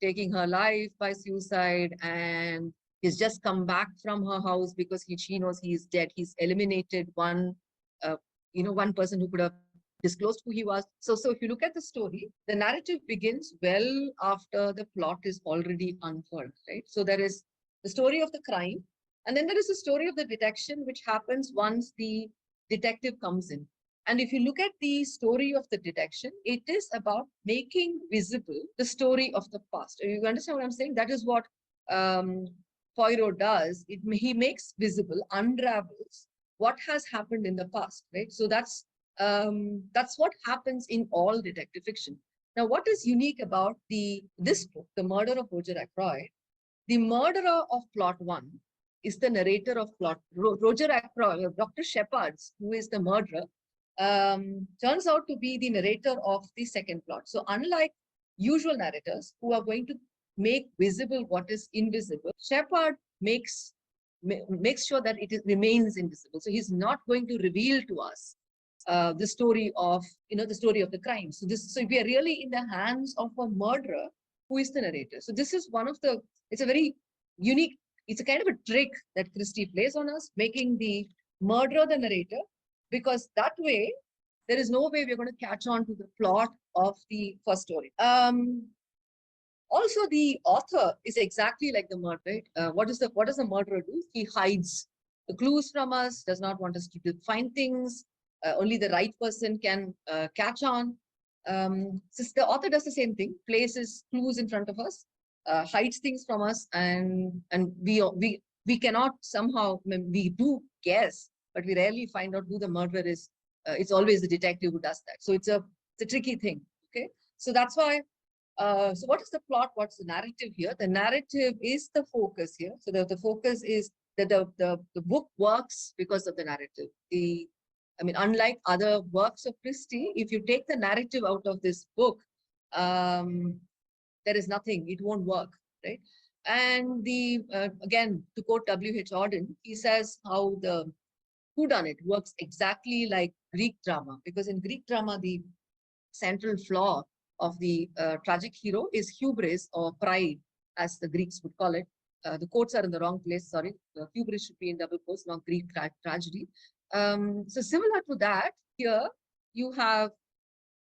taking her life by suicide, and he's just come back from her house because she knows he is dead. He's eliminated one person who could have disclosed who he was. So if you look at the story, the narrative begins well after the plot is already unfurled, right? So there is the story of the crime, and then there is the story of the detection, which happens once the detective comes in. And if you look at the story of the detection, it is about making visible the story of the past. You understand what I'm saying? That is what Poirot does. He makes visible, unravels what has happened in the past, right? So that's what happens in all detective fiction. Now, what is unique about this book, The Murder of Roger Ackroyd? The murderer of plot 1 is the narrator of plot. Roger Ackroyd, Dr. Shepard's, who is the murderer, turns out to be the narrator of the second plot. So unlike usual narrators who are going to make visible what is invisible, Shepard makes sure that it remains invisible. So he's not going to reveal to us the story of the crime. So we are really in the hands of a murderer who is the narrator. So this is it's a very unique, it's a kind of a trick that Christie plays on us, making the murderer the narrator, because that way, there is no way we're going to catch on to the plot of the first story. Also, the author is exactly like the murderer, right? What does the murderer do? He hides the clues from us, does not want us to find things. Only the right person can catch on. So the author does the same thing, places clues in front of us, hides things from us, and we cannot somehow, we do guess, but we rarely find out who the murderer is. It's always the detective who does that. So it's a tricky thing. Okay, so that's why. So what is the plot? What's the narrative here? The narrative is the focus here. So the focus is that the book works because of the narrative. Unlike other works of Christie, if you take the narrative out of this book, there is nothing. It won't work, right? And again, to quote W.H. Auden, he says how the whodunit works exactly like Greek drama, because in Greek drama, the central flaw of the tragic hero is hubris, or pride, as the Greeks would call it. The quotes are in the wrong place, sorry. Hubris should be in double quotes, not Greek tragedy. So similar to that, here you have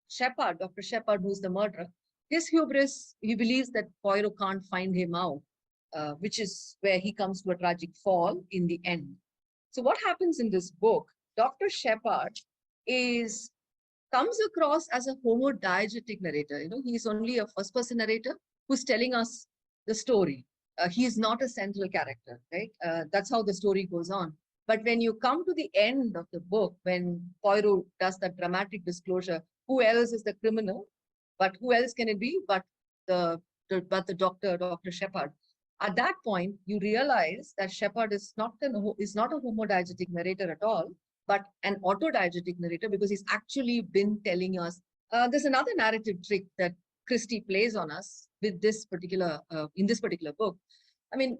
Shepard, Dr. Shepard, who's the murderer. His hubris, he believes that Poirot can't find him out, which is where he comes to a tragic fall in the end. So what happens in this book, Dr. Shepard comes across as a homodiegetic narrator. He's only a first-person narrator who's telling us the story. He is not a central character, right? That's how the story goes on. But when you come to the end of the book, when Poirot does that dramatic disclosure, who else is the criminal? But who else can it be but the Dr. Shepard? At that point, you realize that Shepard is not a homodiegetic narrator at all, but an autodiegetic narrator, because he's actually been telling us. There's another narrative trick that Christie plays on us with this particular, in this particular book. I mean,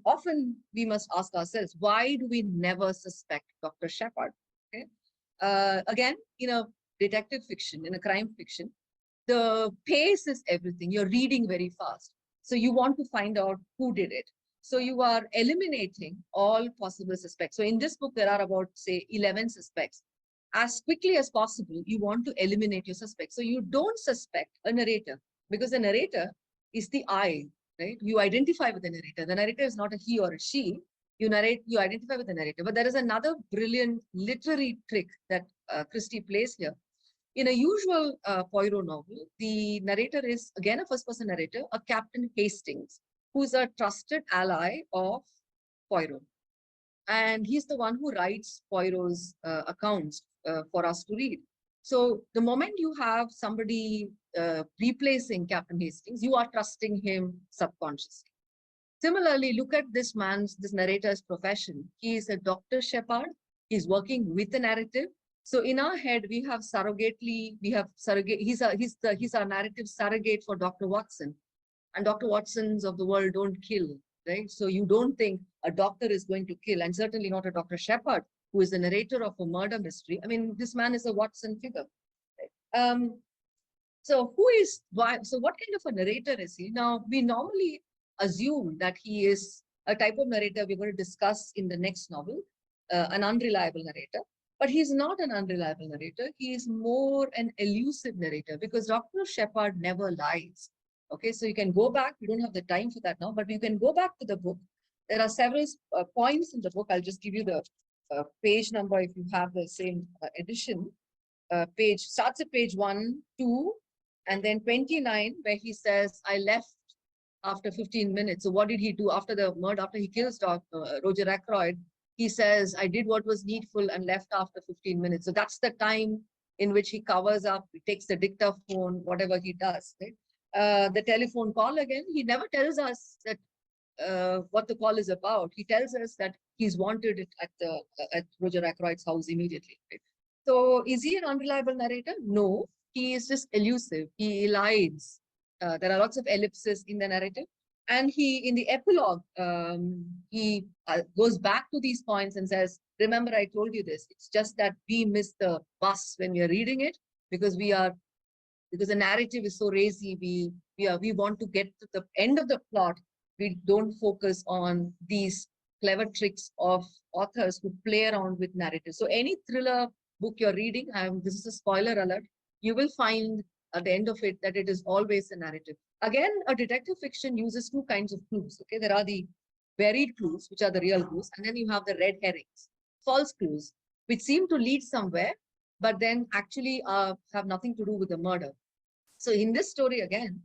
often we must ask ourselves, why do we never suspect Dr. Shepard? Okay. Again, in a detective fiction, in a crime fiction, the pace is everything. You're reading very fast. So you want to find out who did it. So you are eliminating all possible suspects. So in this book, there are about, say, 11 suspects. As quickly as possible, you want to eliminate your suspects. So you don't suspect a narrator, because the narrator is the I, right? You identify with the narrator. The narrator is not a he or a she. You identify with the narrator. But there is another brilliant literary trick that Christie plays here. In a usual Poirot novel, the narrator is, again, a first-person narrator, a Captain Hastings, who's a trusted ally of Poirot. And he's the one who writes Poirot's accounts for us to read. So the moment you have somebody replacing Captain Hastings, you are trusting him subconsciously. Similarly, look at this narrator's profession. He is a Dr. Shepard. He's working with the narrative. So in our head, we have surrogately, he's our narrative surrogate for Dr. Watson. And Dr. Watsons of the world don't kill, right? So you don't think a doctor is going to kill, and certainly not a Dr. Shepard, who is the narrator of a murder mystery. I mean, this man is a Watson figure. Right? So what kind of a narrator is he? Now, we normally assume that he is a type of narrator we're going to discuss in the next novel, an unreliable narrator. But he's not an unreliable narrator. He is more an elusive narrator, because Dr. Shepard never lies. Okay, so you can go back. We don't have the time for that now, but you can go back to the book. There are several points in the book. I'll just give you the page number if you have the same edition. Page starts at page 1, 2, and then 29, where he says, I left after 15 minutes. So what did he do after the murder? After he kills Roger Ackroyd, he says, I did what was needful and left after 15 minutes. So that's the time in which he covers up, he takes the dictaphone, whatever he does. Right? The telephone call again, he never tells us that what the call is about. He tells us that he's wanted at Roger Ackroyd's house immediately. Right? So is he an unreliable narrator? No, he is just elusive. He elides. There are lots of ellipses in the narrative. And in the epilogue, he goes back to these points and says, remember, I told you this. It's just that we miss the bus when we are reading it, because the narrative is so racy. We want to get to the end of the plot. We don't focus on these clever tricks of authors who play around with narrative. So any thriller book you're reading, this is a spoiler alert, you will find at the end of it that it is always a narrative. Again, a detective fiction uses two kinds of clues. Okay, there are the buried clues, which are the real clues, and then you have the red herrings, false clues, which seem to lead somewhere, but then actually have nothing to do with the murder. So in this story again,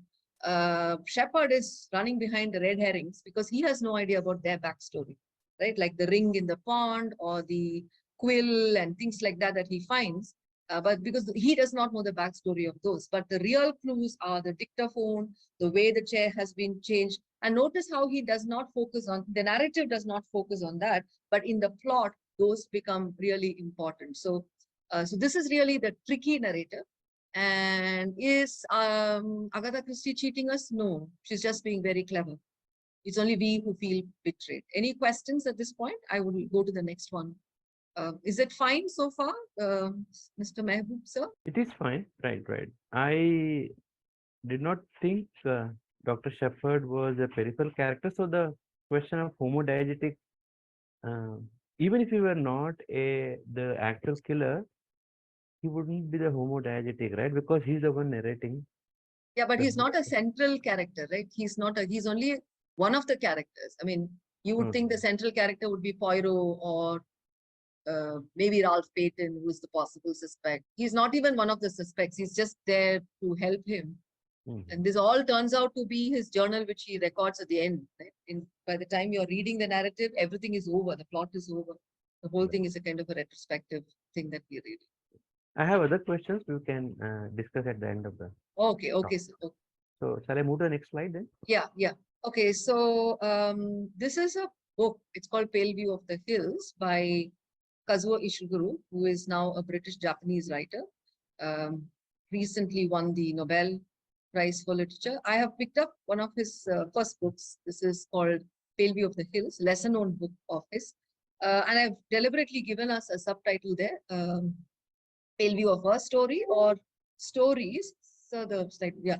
Shepard is running behind the red herrings because he has no idea about their backstory, right? Like the ring in the pond or the quill and things like that he finds. But because he does not know the backstory of those. But the real clues are the dictaphone, the way the chair has been changed. And notice how he does not focus on, the narrative does not focus on that, but in the plot, those become really important. So, so this is really the tricky narrator. And is Agatha Christie cheating us? No, she's just being very clever. It's only we who feel betrayed. Any questions at this point? I will go to the next one. Is it fine so far, Mr. Mehboob, sir? It is fine. Right. I did not think Dr. Shepard was a peripheral character. So the question of homodiegetic, even if he were not the actual killer, he wouldn't be the homodiegetic, right? Because he's the one narrating. Yeah, but he's not a central character, right? He's only one of the characters. I mean, you would think the central character would be Poirot or maybe Ralph Payton, who is the possible suspect. He's not even one of the suspects. He's just there to help him. And this all turns out to be his journal, which he records at the end. Right? By the time you're reading the narrative, everything is over. The plot is over. The whole thing is a kind of a retrospective thing that we're reading. I have other questions we can discuss at the end of the Okay. So shall I move to the next slide then? Yeah. Okay, so this is a book. It's called Pale View of the Hills by Kazuo Ishiguro, who is now a British-Japanese writer. Recently won the Nobel Prize for Literature. I have picked up one of his first books. This is called Pale View of the Hills, lesser known book of his. And I've deliberately given us a subtitle there, Pale View of a Story or Stories. So the yeah,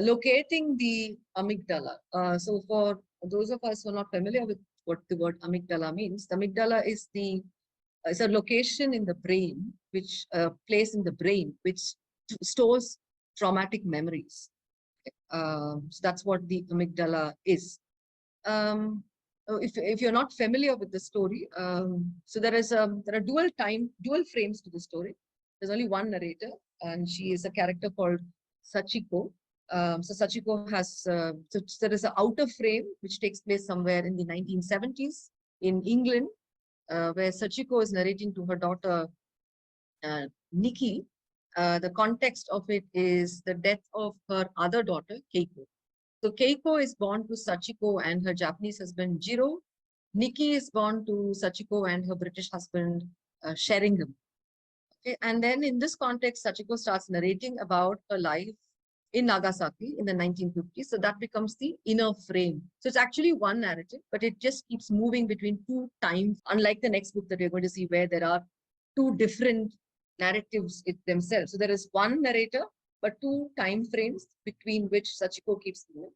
locating the amygdala. So for those of us who are not familiar with what the word amygdala means, the amygdala is it's a location in the brain, which place in the brain, which stores traumatic memories. So that's what the amygdala is. If you're not familiar with the story, so there are dual frames to the story. There's only one narrator, and she is a character called Sachiko. So Sachiko has so there is an outer frame which takes place somewhere in the 1970s in England, where Sachiko is narrating to her daughter Nikki. The context of it is the death of her other daughter, Keiko. So Keiko is born to Sachiko and her Japanese husband, Jiro. Nikki is born to Sachiko and her British husband, Sheringham. Okay. And then in this context, Sachiko starts narrating about her life in Nagasaki in the 1950s. So that becomes the inner frame. So it's actually one narrative, but it just keeps moving between two times, unlike the next book that we're going to see, where there are two different narratives themselves. So there is one narrator, but two time frames between which Sachiko keeps moving.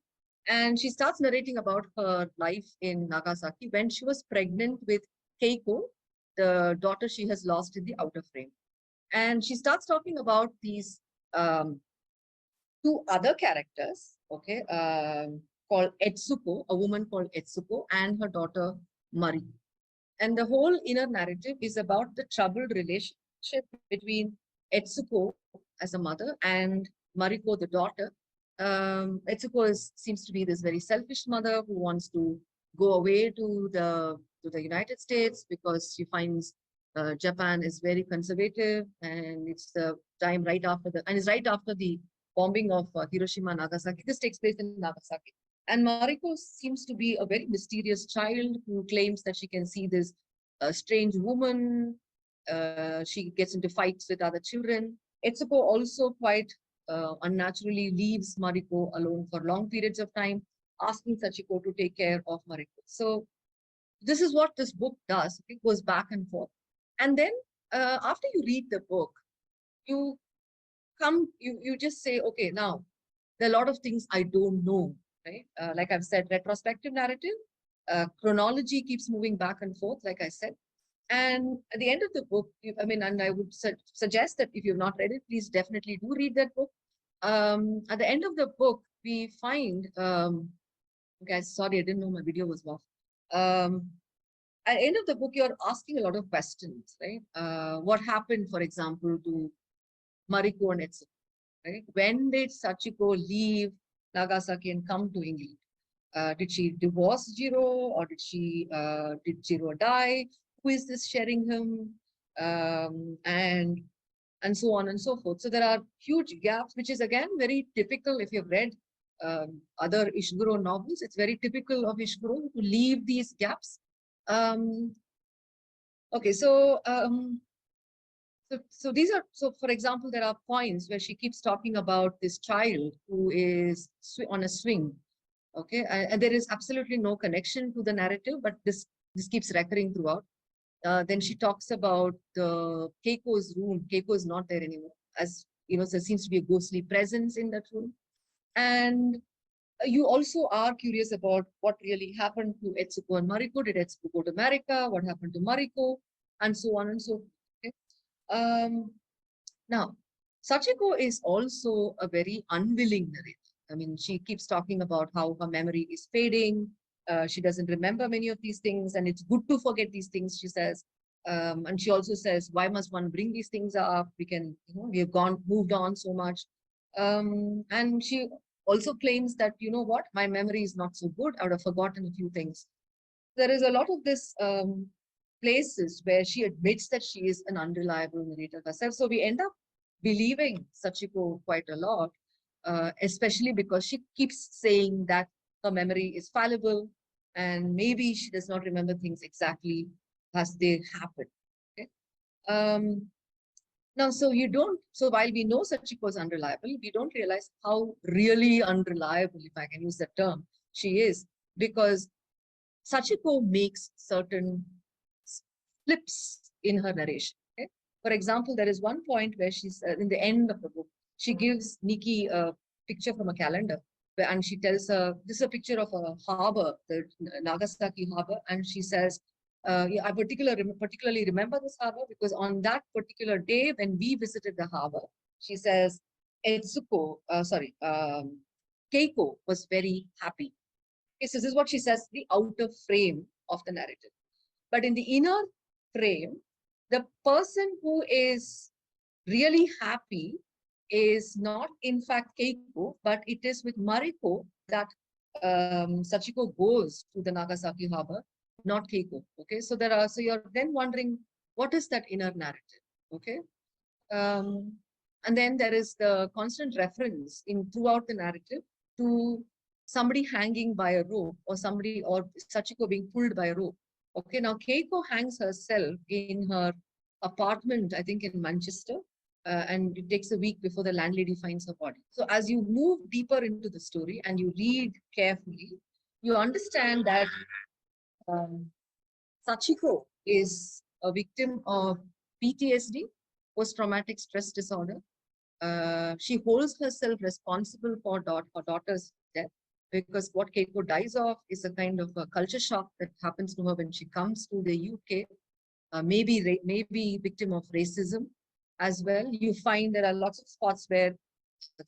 And she starts narrating about her life in Nagasaki when she was pregnant with Keiko, the daughter she has lost in the outer frame. And she starts talking about these two other characters, okay, called Etsuko, a woman called Etsuko, and her daughter Mariko. And the whole inner narrative is about the troubled relationship between Etsuko as a mother and Mariko, the daughter. Etsuko seems to be this very selfish mother who wants to go away to the United States because she finds Japan is very conservative, and it's the time right after it's right after the bombing of Hiroshima, Nagasaki. This takes place in Nagasaki. And Mariko seems to be a very mysterious child who claims that she can see this strange woman. She gets into fights with other children. Etsuko also quite unnaturally leaves Mariko alone for long periods of time, asking Sachiko to take care of Mariko. So this is what this book does. It goes back and forth. And then after you read the book, you just say, okay, now there are a lot of things I don't know, right? Like I've said, retrospective narrative, chronology keeps moving back and forth, like I said. And at the end of the book, and I would suggest that if you've not read it, please definitely do read that book. At the end of the book, we find, guys, sorry, I didn't know my video was off. At the end of the book, you're asking a lot of questions, right? What happened, for example, to Mariko and Etsuko, right? When did Sachiko leave Nagasaki and come to England? Did she divorce Jiro, or did Jiro die? Who is this Sheringham? And so on and so forth. So there are huge gaps, which is again very typical if you've read other Ishiguro novels. It's very typical of Ishiguro to leave these gaps. Okay, so these are, so for example, there are points where she keeps talking about this child who is on a swing. Okay, and there is absolutely no connection to the narrative, but this keeps recurring throughout. Then she talks about the Keiko's room. Keiko is not there anymore. As you know, there seems to be a ghostly presence in that room. And you also are curious about what really happened to Etsuko and Mariko. Did Etsuko go to America? What happened to Mariko? And so on and so forth. Okay? Now, Sachiko is also a very unwilling narrator. I mean, she keeps talking about how her memory is fading. She doesn't remember many of these things, and it's good to forget these things, she says. And she also says, why must one bring these things up? We can, we have moved on so much. And she also claims that, you know what, my memory is not so good. I would have forgotten a few things. There is a lot of this places where she admits that she is an unreliable narrator herself. So we end up believing Sachiko quite a lot, especially because she keeps saying that her memory is fallible and maybe she does not remember things exactly as they happen. Okay? Now, so while we know Sachiko is unreliable, we don't realize how really unreliable, if I can use that term, she is, because Sachiko makes certain flips in her narration. Okay? For example, there is one point where she's in the end of the book, she gives Nikki a picture from a calendar, and she tells her, this is a picture of a harbor, the Nagasaki harbor, and she says, yeah, I particularly remember this harbor because on that particular day when we visited the harbor, she says, Keiko was very happy. Okay, so this is what she says, the outer frame of the narrative. But in the inner frame, the person who is really happy is not in fact Keiko, but it is with Mariko that Sachiko goes to the Nagasaki harbor, not Keiko. Okay, so you're then wondering, what is that inner narrative? Okay, and then there is the constant reference throughout the narrative to somebody hanging by a rope or Sachiko being pulled by a rope. Okay, now Keiko hangs herself in her apartment, I think in Manchester, and it takes a week before the landlady finds her body. So as you move deeper into the story and you read carefully, you understand that Sachiko is a victim of PTSD, post-traumatic stress disorder. She holds herself responsible for her daughter's death because what Keiko dies of is a kind of a culture shock that happens to her when she comes to the UK. Maybe victim of racism as well. You find there are lots of spots where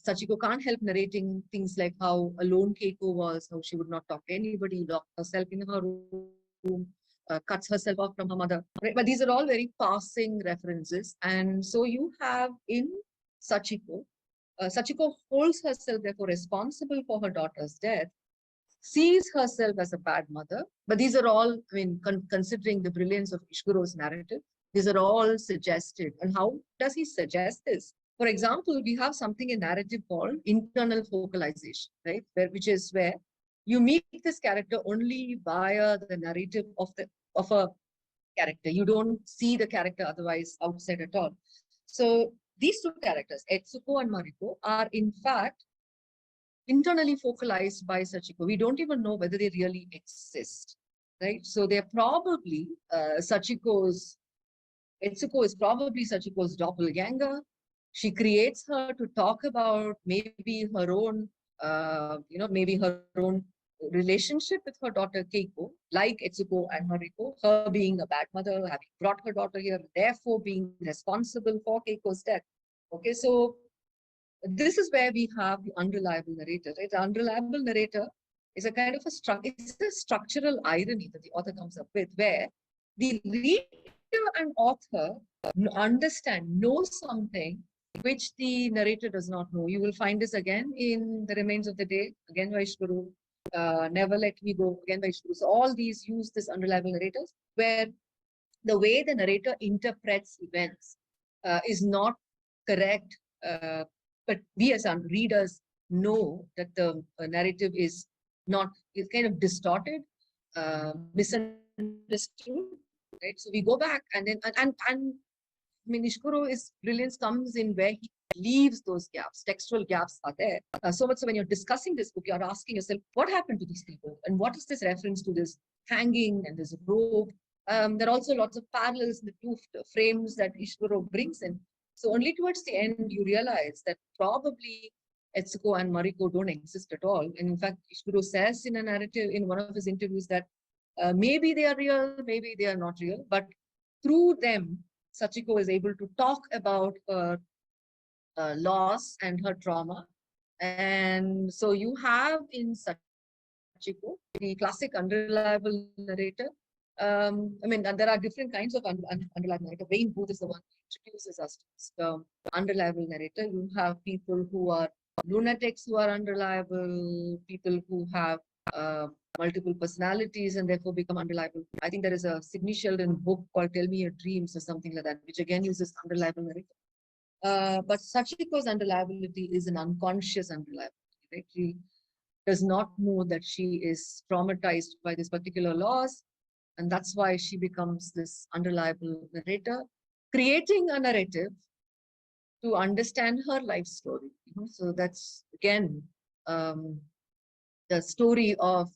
Sachiko can't help narrating things like how alone Keiko was, how she would not talk to anybody, locked herself in her room, cuts herself off from her mother. Right? But these are all very passing references. And so you have in Sachiko, Sachiko holds herself therefore responsible for her daughter's death, sees herself as a bad mother. But these are all, I mean, considering the brilliance of Ishiguro's narrative, these are all suggested. And how does he suggest this? For example, we have something in narrative called internal focalization, right? Which is where you meet this character only via the narrative of a character. You don't see the character otherwise outside at all. So these two characters, Etsuko and Mariko, are in fact internally focalized by Sachiko. We don't even know whether they really exist, right? So they're probably Etsuko is probably Sachiko's doppelganger. She creates her to talk about maybe her own, maybe her own relationship with her daughter Keiko, like Etsuko and Mariko, her being a bad mother, having brought her daughter here, therefore being responsible for Keiko's death. Okay, so this is where we have the unreliable narrator. Right? The unreliable narrator is a kind of it's a structural irony that the author comes up with, where the reader and author know something which the narrator does not know. You will find this again in The Remains of the Day, again by Ishiguro, Never Let Me Go, again by Ishiguro. So all these use this unreliable narrators, where the way the narrator interprets events is not correct, but we as readers know that the narrative is kind of distorted, misunderstood, right? So we go back and I mean, Ishiguro's brilliance comes in where he leaves those gaps. Textual gaps are there. So much so when you're discussing this book, you're asking yourself, what happened to these people? And what is this reference to this hanging and this rope? There are also lots of parallels in the two frames that Ishiguro brings in. So only towards the end, you realize that probably Etsuko and Mariko don't exist at all. And in fact, Ishiguro says in a narrative, in one of his interviews, that maybe they are real, maybe they are not real, but through them, Sachiko is able to talk about her loss and her trauma. And so you have in Sachiko, the classic unreliable narrator. I mean, and there are different kinds of unreliable narrator. Wayne Booth is the one who introduces us to the unreliable narrator. You have people who are lunatics who are unreliable, people who have multiple personalities and therefore become unreliable. I think there is a Sidney Sheldon book called Tell Me Your Dreams or something like that, which again uses unreliable narrator. But Sachiko's unreliability is an unconscious unreliability, right? She does not know that she is traumatized by this particular loss, and that's why she becomes this unreliable narrator, creating a narrative to understand her life story. So that's again, the story of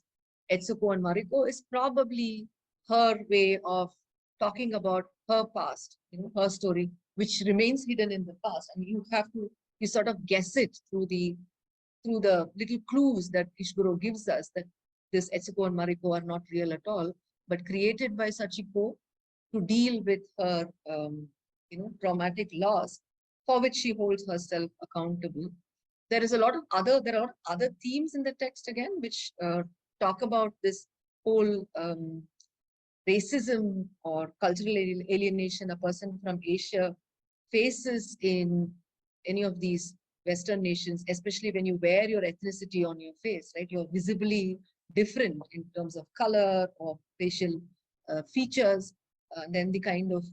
Etsuko and Mariko is probably her way of talking about her past, her story, which remains hidden in the past. And you sort of guess it through the little clues that Ishiguro gives us, that this Etsuko and Mariko are not real at all, but created by Sachiko to deal with her, traumatic loss, for which she holds herself accountable. There are a lot of other themes in the text again, which talk about this whole racism or cultural alienation a person from Asia faces in any of these Western nations, especially when you wear your ethnicity on your face, right? You're visibly different in terms of color or facial features, then the kind of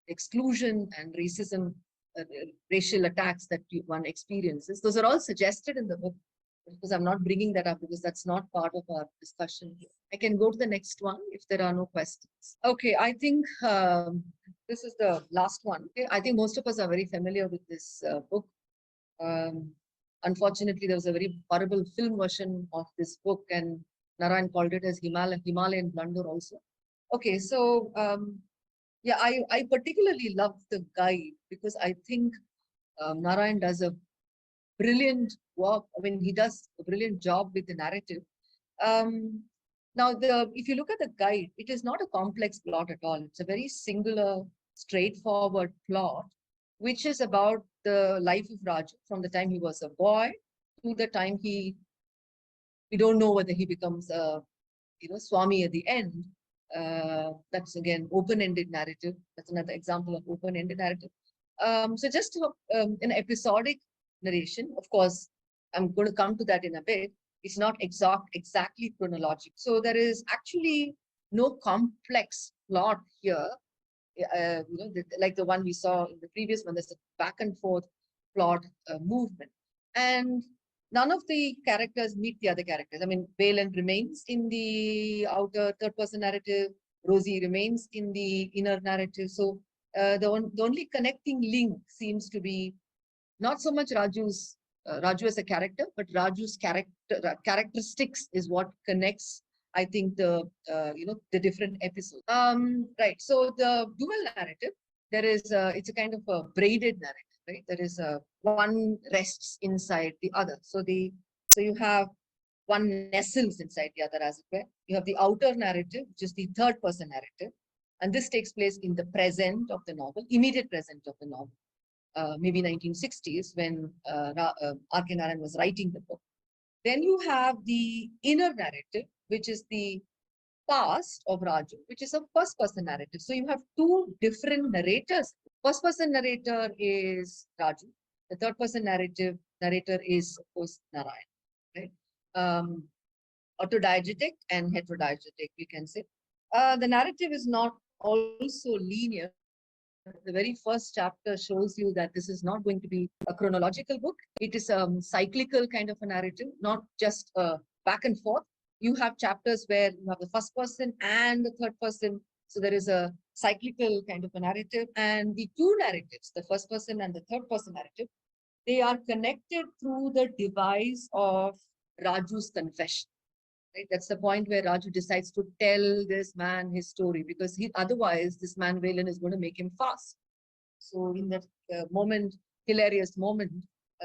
exclusion and racism, racial attacks that one experiences. Those are all suggested in the book, because I'm not bringing that up because that's not part of our discussion here. I can go to the next one if there are no questions. Okay, I think this is the last one. Okay, I think most of us are very familiar with this book. Unfortunately, there was a very horrible film version of this book, and Narayan called it as Himalayan blunder also. Okay, so yeah, I particularly love the guide because I think Narayan does a brilliant work. I mean, he does a brilliant job with the narrative. Now, if you look at the guide, it is not a complex plot at all. It's a very singular, straightforward plot, which is about the life of Raju from the time he was a boy to the time we don't know whether he becomes a Swami at the end. That's again open-ended narrative. That's another example of open-ended narrative. So just an episodic narration. Of course, I'm going to come to that in a bit. It's not exactly chronological. So there is actually no complex plot here. Like the one we saw in the previous one, there's a back and forth plot movement. And none of the characters meet the other characters. I mean, Valen remains in the outer third-person narrative. Rosie remains in the inner narrative. So the only connecting link seems to be not so much Raju as a character, but Raju's characteristics is what connects, I think, the different episodes. Right. So the dual narrative, it's a kind of a braided narrative, right? There is one rests inside the other. So you have one nestles inside the other, as it were. You have the outer narrative, which is the third person narrative. And this takes place in the present of the novel, immediate present of the novel. Maybe 1960s when R.K. Narayan was writing the book. Then you have the inner narrative, which is the past of Raju, which is a first-person narrative. So you have two different narrators. First-person narrator is Raju. The third-person narrator is, of course, Narayan. Right? Autodiegetic and heterodiegetic, we can say. The narrative is not also linear. The very first chapter shows you that this is not going to be a chronological book. It is a cyclical kind of a narrative, not just back and forth. You have chapters where you have the first person and the third person. So there is a cyclical kind of a narrative. And the two narratives, the first person and the third person narrative, they are connected through the device of Raju's confession. Right? That's the point where Raju decides to tell this man his story, because otherwise this man Valen is going to make him fast. So in that hilarious moment,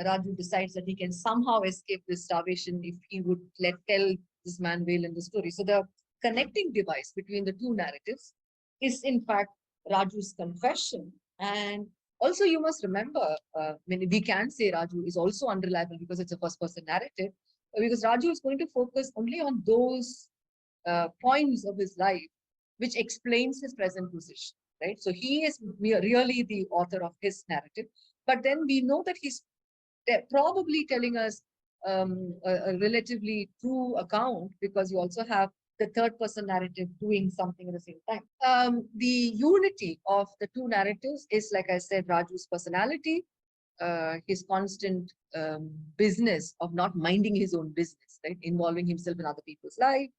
Raju decides that he can somehow escape this starvation if he would tell this man Valen the story. So the connecting device between the two narratives is in fact Raju's confession. And also you must remember, we can say Raju is also unreliable because it's a first-person narrative, because Raju is going to focus only on those points of his life which explains his present position, right? So he is really the author of his narrative, but then we know that he's probably telling us a relatively true account, because you also have the third person narrative doing something at the same time. The unity of the two narratives is, like I said, Raju's personality, his constant business of not minding his own business, right? Involving himself in other people's life.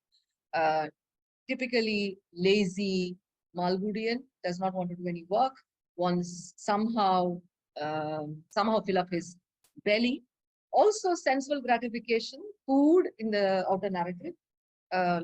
Typically lazy Malgudian, does not want to do any work, wants somehow somehow fill up his belly. Also sensual gratification, food in the outer narrative,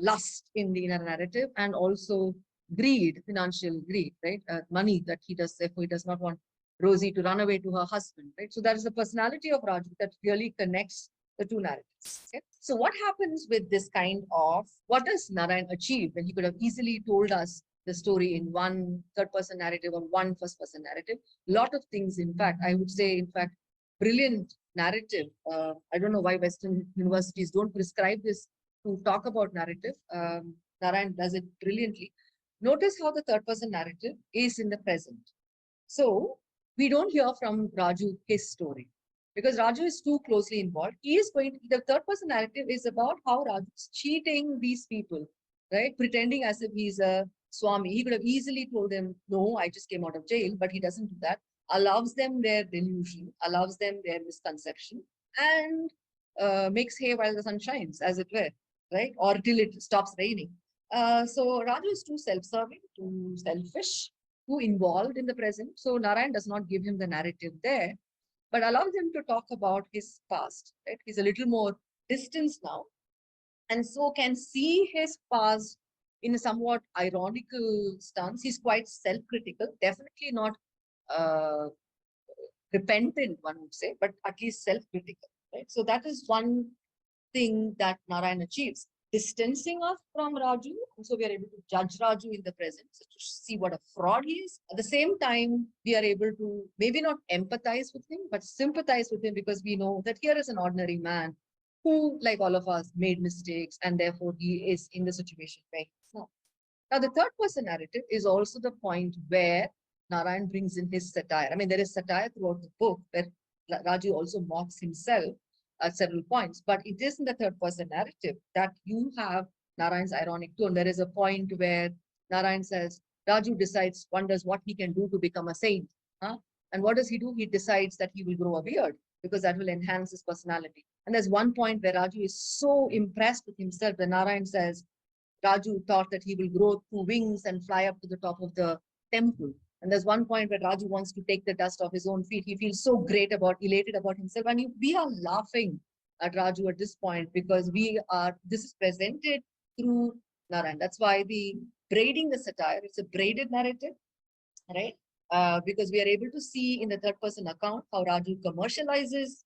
lust in the inner narrative, and also greed, financial greed, right? Money that he does, therefore he does not want Rosie to run away to her husband, right? So that is the personality of Raju that really connects the two narratives. Okay? So what happens with this kind of, what does Narayan achieve when he could have easily told us the story in one third person narrative or one first person narrative? Lot of things, in fact, I would say, in fact, brilliant narrative. I don't know why Western universities don't prescribe this to talk about narrative. Narayan does it brilliantly. Notice how the third person narrative is in the present. So we don't hear from Raju his story because Raju is too closely involved. He is going, the third person narrative is about how Raju is cheating these people, right? Pretending as if he's a Swami. He could have easily told them, no, I just came out of jail, but he doesn't do that. Allows them their delusion, allows them their misconception, and makes hay while the sun shines, as it were, right? Or till it stops raining. So Raju is too self-serving, too selfish, too involved in the present. So Narayan does not give him the narrative there, but allows him to talk about his past, right? He's a little more distanced now, and so can see his past in a somewhat ironical stance. He's quite self-critical, definitely not uh, repentant, one would say, but at least self-critical, right? So that is one thing that Narayan achieves, distancing us from Raju. And so we are able to judge Raju in the present, so to see what a fraud he is. At the same time, we are able to maybe not empathize with him, but sympathize with him because we know that here is an ordinary man who, like all of us, made mistakes, and therefore he is in the situation where he is now. Now, the third person narrative is also the point where Narayan brings in his satire. I mean, there is satire throughout the book where Raju also mocks himself at several points, but it is in the third person narrative that you have Narayan's ironic tone. There is a point where Narayan says, Raju decides, wonders what he can do to become a saint. Huh? And what does he do? He decides that he will grow a beard because that will enhance his personality. And there's one point where Raju is so impressed with himself that Narayan says, Raju thought that he will grow two wings and fly up to the top of the temple. And there's one point where Raju wants to take the dust off his own feet. He feels so great elated about himself. And we are laughing at Raju at this point because this is presented through Narayan. That's why the braiding the satire, it's a braided narrative, right? Because we are able to see in the third person account how Raju commercializes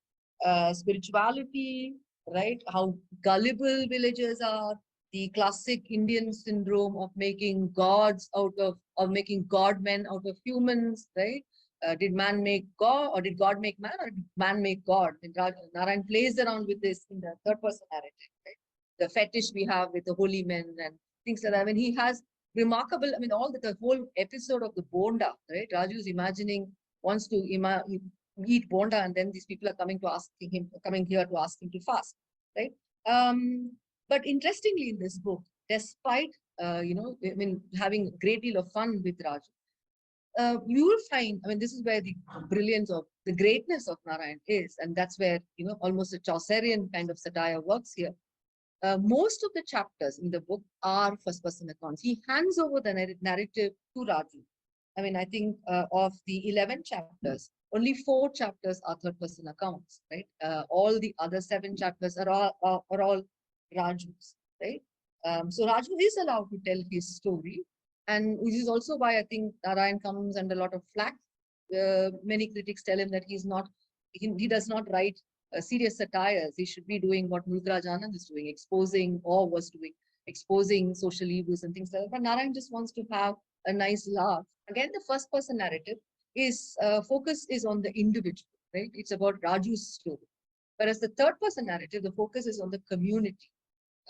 spirituality, right? How gullible villagers are, the classic Indian syndrome of making gods making god men out of humans, right? Did man make God, or did God make man, or did man make God? And Narayan plays around with this in the third person narrative, right? The fetish we have with the holy men and things like that. I mean, he has remarkable, I mean, the whole episode of the Bonda, right? Raju is wants to eat Bonda, and then these people are coming here to ask him to fast, right? But interestingly, in this book, despite I mean, having a great deal of fun with Raju, you will find, I mean, this is where the brilliance of the greatness of Narayan is, and that's where, almost a Chaucerian kind of satire works here. Most of the chapters in the book are first-person accounts. He hands over the narrative to Raju. I mean, I think of the 11 chapters, only 4 chapters are third-person accounts, right? All the other 7 chapters are all Raju's, right? So Raju is allowed to tell his story, and which is also why I think Narayan comes under a lot of flack. Many critics tell him that he does not write serious satires. He should be doing what Mulkraj Anand is doing, was doing, exposing social evils and things like that. But Narayan just wants to have a nice laugh. Again, the first person narrative focus is on the individual, right? It's about Raju's story. Whereas the third person narrative, the focus is on the community.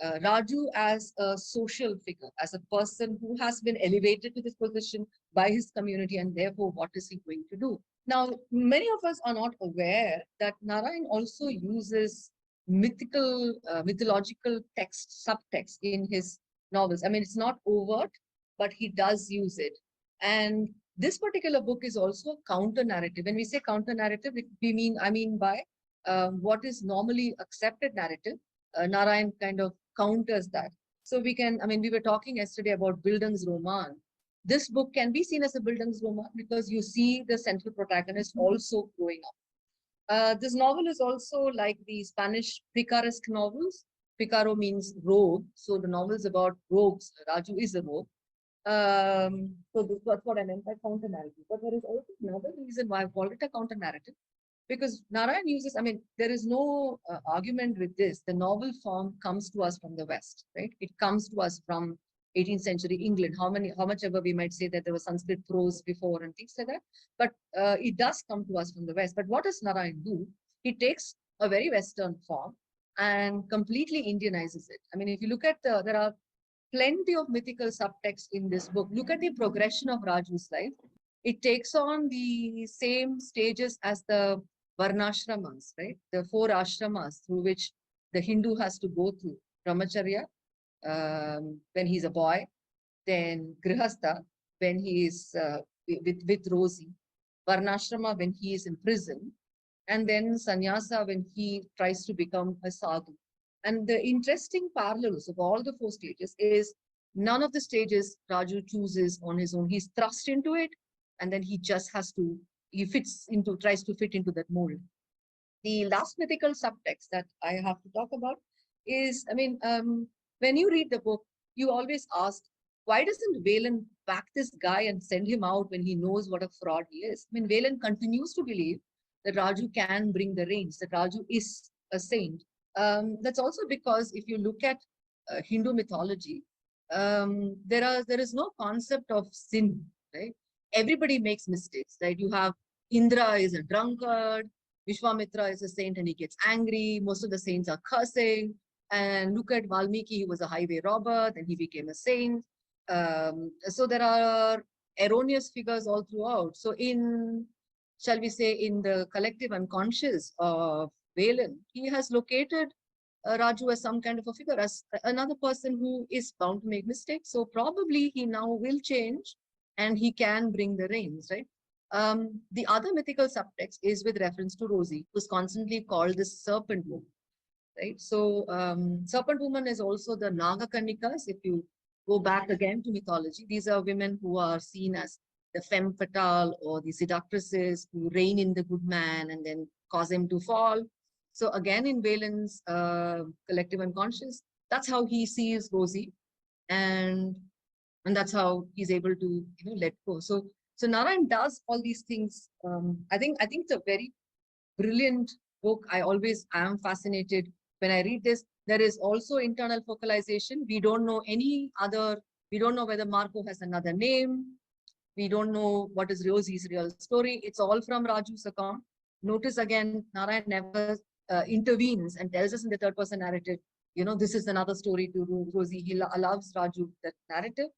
Raju as a social figure, as a person who has been elevated to this position by his community, and therefore, what is he going to do? Now, many of us are not aware that Narayan also uses mythological subtext in his novels. I mean, it's not overt, but he does use it. And this particular book is also a counter narrative. When we say counter narrative, I mean by what is normally accepted narrative. Narayan kind of counters that. So we were talking yesterday about Bildungsroman. this book can be seen as a Bildungsroman because you see the central protagonist also growing up. This novel is also like the Spanish picaresque novels. Picaro means rogue, so the novel is about rogues. Raju is a rogue. That's what I meant by counter narrative. But there is also another reason why I've called it a counter narrative, because Narayan uses, I mean, there is no argument with this. The novel form comes to us from the West, right? It comes to us from 18th century England. How much ever we might say that there was Sanskrit prose before and things like that, but it does come to us from the West. But what does Narayan do? He takes a very Western form and completely Indianizes it. I mean, if you look at there are plenty of mythical subtext in this book. Look at the progression of Raju's life. It takes on the same stages as the Varnashramas, right? The 4 ashramas through which the Hindu has to go through. Brahmacharya, when he's a boy, then Grihastha, when he is with Rosie, Varnashrama, when he is in prison, and then Sannyasa, when he tries to become a sadhu. And the interesting parallels of all the 4 stages is none of the stages Raju chooses on his own. He's thrust into it, and then he just has to, tries to fit into that mold. The last mythical subtext that I have to talk about is, I mean, when you read the book, you always ask, why doesn't Valen back this guy and send him out when he knows what a fraud he is? I mean, Valen continues to believe that Raju can bring the rains, that Raju is a saint. That's also because if you look at Hindu mythology, there is no concept of sin, right? Everybody makes mistakes, right? You have Indra is a drunkard, Vishwamitra is a saint and he gets angry. Most of the saints are cursing. And look at Valmiki, he was a highway robber, then he became a saint. So there are erroneous figures all throughout. So shall we say, in the collective unconscious of Valen, he has located Raju as some kind of a figure, as another person who is bound to make mistakes. So probably he now will change and he can bring the rains, right? The other mythical subtext is with reference to Rosie, who's constantly called the serpent woman, right? So serpent woman is also the Naga Kannikas. If you go back again to mythology, these are women who are seen as the femme fatale or the seductresses who rein in the good man and then cause him to fall. So again, in Valen's collective unconscious, that's how he sees Rosie, and that's how he's able to let go. So Narayan does all these things. I think it's a very brilliant book. I always am fascinated when I read this. There is also internal focalization. We don't know we don't know whether Marco has another name. We don't know what is Rosie's real story. It's all from Raju's account. Notice again, Narayan never intervenes and tells us in the third person narrative, this is another story to Rosie. He allows Raju that narrative.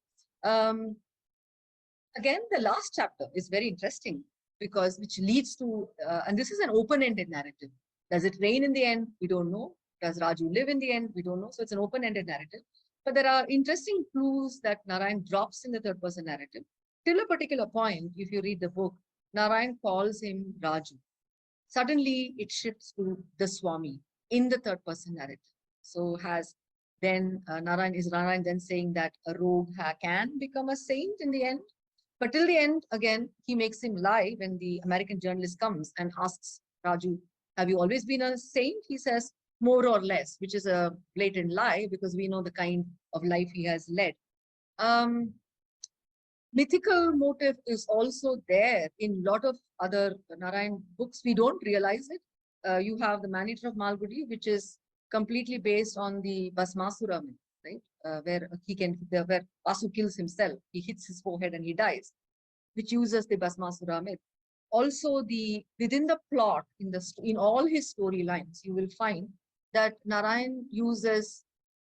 Again, the last chapter is very interesting because which leads to, and this is an open-ended narrative. Does it rain in the end? We don't know. Does Raju live in the end? We don't know. So it's an open-ended narrative. But there are interesting clues that Narayan drops in the third person narrative. Till a particular point, if you read the book, Narayan calls him Raju. Suddenly, it shifts to the Swami in the third person narrative. So Narayan then saying that a rogue can become a saint in the end? But till the end, again, he makes him lie when the American journalist comes and asks Raju, have you always been a saint? He says, more or less, which is a blatant lie because we know the kind of life he has led. Mythical motive is also there in a lot of other Narayan books. We don't realize it. You have the Man-Eater of Malgudi, which is completely based on the Bhasmasura myth, right? Where Vasu kills himself. He hits his forehead and he dies, which uses the Bhasmasura myth. Also, within the plot, in all his storylines, you will find that Narayan uses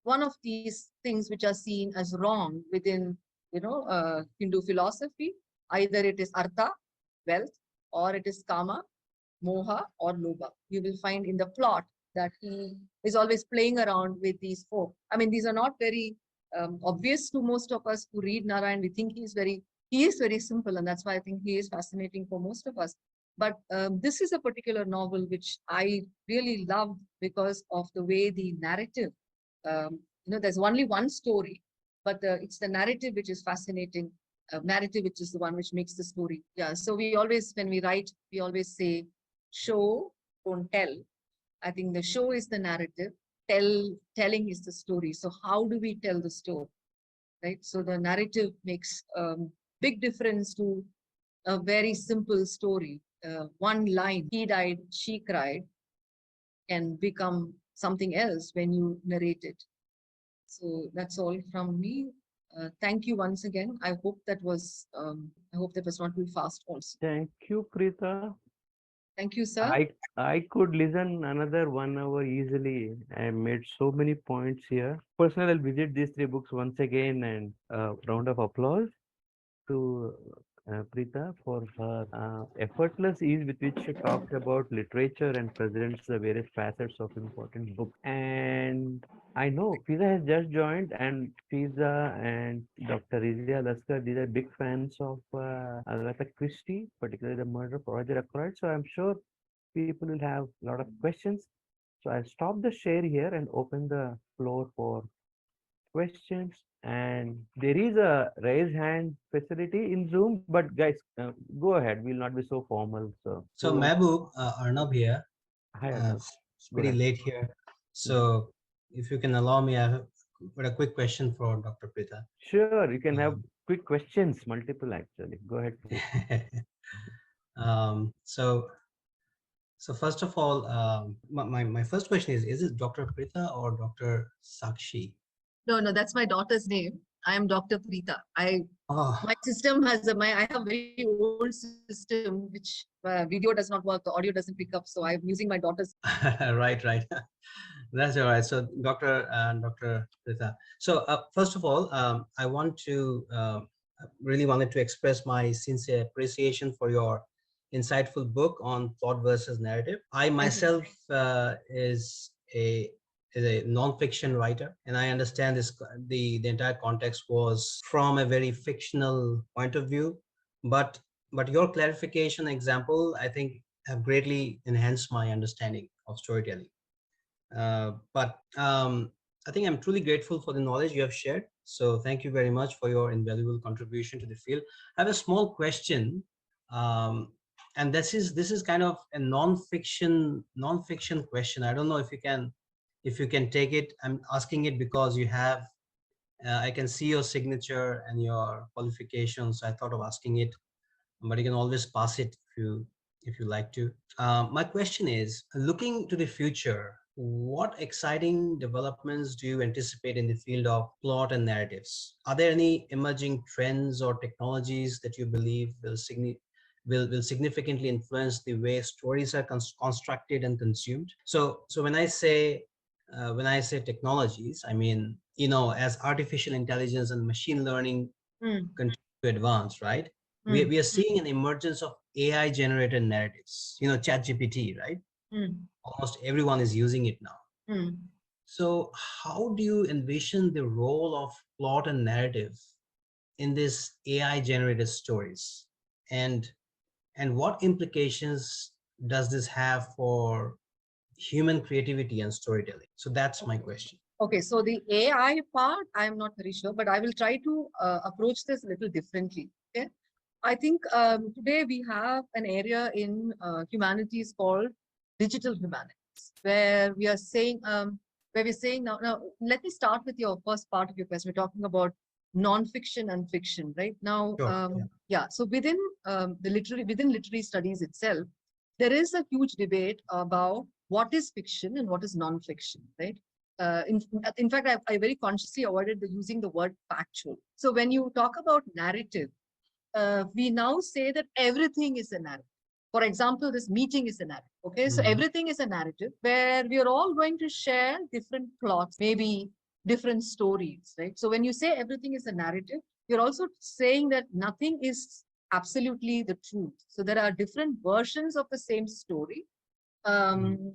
one of these things which are seen as wrong within Hindu philosophy. Either it is artha, wealth, or it is kama, moha, or lobha. You will find in the plot that he is always playing around with these four. I mean, these are not very obvious to most of us who read Narayan. We think he is very simple, and that's why I think he is fascinating for most of us. But this is a particular novel which I really loved because of the way the narrative, there's only one story, but it's the narrative which is fascinating. narrative, which is the one which makes the story. Yeah. So we always, when we write, we always say, show, don't tell. I think the show is the narrative. Telling is the story. So how do we tell the story? Right. So the narrative makes big difference to a very simple story. One line, he died, she cried, can become something else when you narrate it. So that's all from me. Thank you once again. I hope that was not too fast also. Thank you, Preeta. Thank you, sir. I could listen another 1 hour easily. I made so many points here. Personally, I'll visit these 3 books once again, and round of applause to Preeta for her effortless ease with which she talked about literature and presents the various facets of important books. And I know Fiza has just joined, and Fiza and Dr. Rizia Laskar, these are big fans of Agatha Christie, particularly the murder of Roger Ackroyd. So I'm sure people will have a lot of questions. So I'll stop the share here and open the floor for questions. And there is a raise hand facility in Zoom, but guys, go ahead. We'll not be so formal. So who wants- Mehboob, Arnab here. Hi, Uh, Arnav. it's Go pretty ahead. late here. So if you can allow me, I have got a quick question for Dr. Preeta. Sure, you can have Um, quick questions, multiple actually. Go ahead, please. um, so so first of all, my first question is it Dr. Preeta or Dr. Sakshi? No, that's my daughter's name. I am Dr. Preeta. Oh, My system has I have a very old system which video does not work, the audio doesn't pick up. So I'm using my daughter's. right. That's all right. So Dr. Preeta. So first of all, I really wanted to express my sincere appreciation for your insightful book on plot versus narrative. I myself is a non-fiction writer, and I understand the entire context was from a very fictional point of view, but your clarification example, I think, have greatly enhanced my understanding of storytelling. But I think I'm truly grateful for the knowledge you have shared. So thank you very much for your invaluable contribution to the field. I have a small question, and this is kind of a non-fiction question. I don't know if you can take it. I'm asking it because you have I can see your signature and your qualifications. So I thought of asking it, but you can always pass it if you like to. My question is, looking to the future, what exciting developments do you anticipate in the field of plot and narratives? Are there any emerging trends or technologies that you believe will significantly influence the way stories are constructed and consumed? So when I say technologies, I mean, as artificial intelligence and machine learning continue to advance, right? We are seeing an emergence of AI generated narratives, ChatGPT, right? Almost everyone is using it now. So how do you envision the role of plot and narrative in this AI generated stories? And what implications does this have for human creativity and storytelling? So that's my question. Okay, so the AI part, I'm not very sure, but I will try to approach this a little differently. Okay, I think today we have an area in humanities called digital humanities, where we are saying, now, let me start with your first part of your question. We're talking about non-fiction and fiction, right? Now, Sure, yeah, so within within literary studies itself, there is a huge debate about what is fiction and what is non-fiction, right? In fact, I very consciously avoided using the word factual. So when you talk about narrative, we now say that everything is a narrative. For example, this meeting is a narrative. Okay, so everything is a narrative where we are all going to share different plots, maybe different stories, right? So when you say everything is a narrative, you're also saying that nothing is absolutely the truth. So there are different versions of the same story,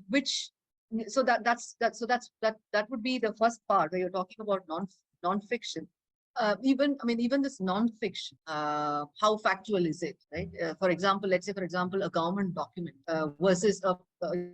which that would be the first part where you're talking about non-fiction. Even this non-fiction, how factual is it, right? For example, let's say, a government document versus a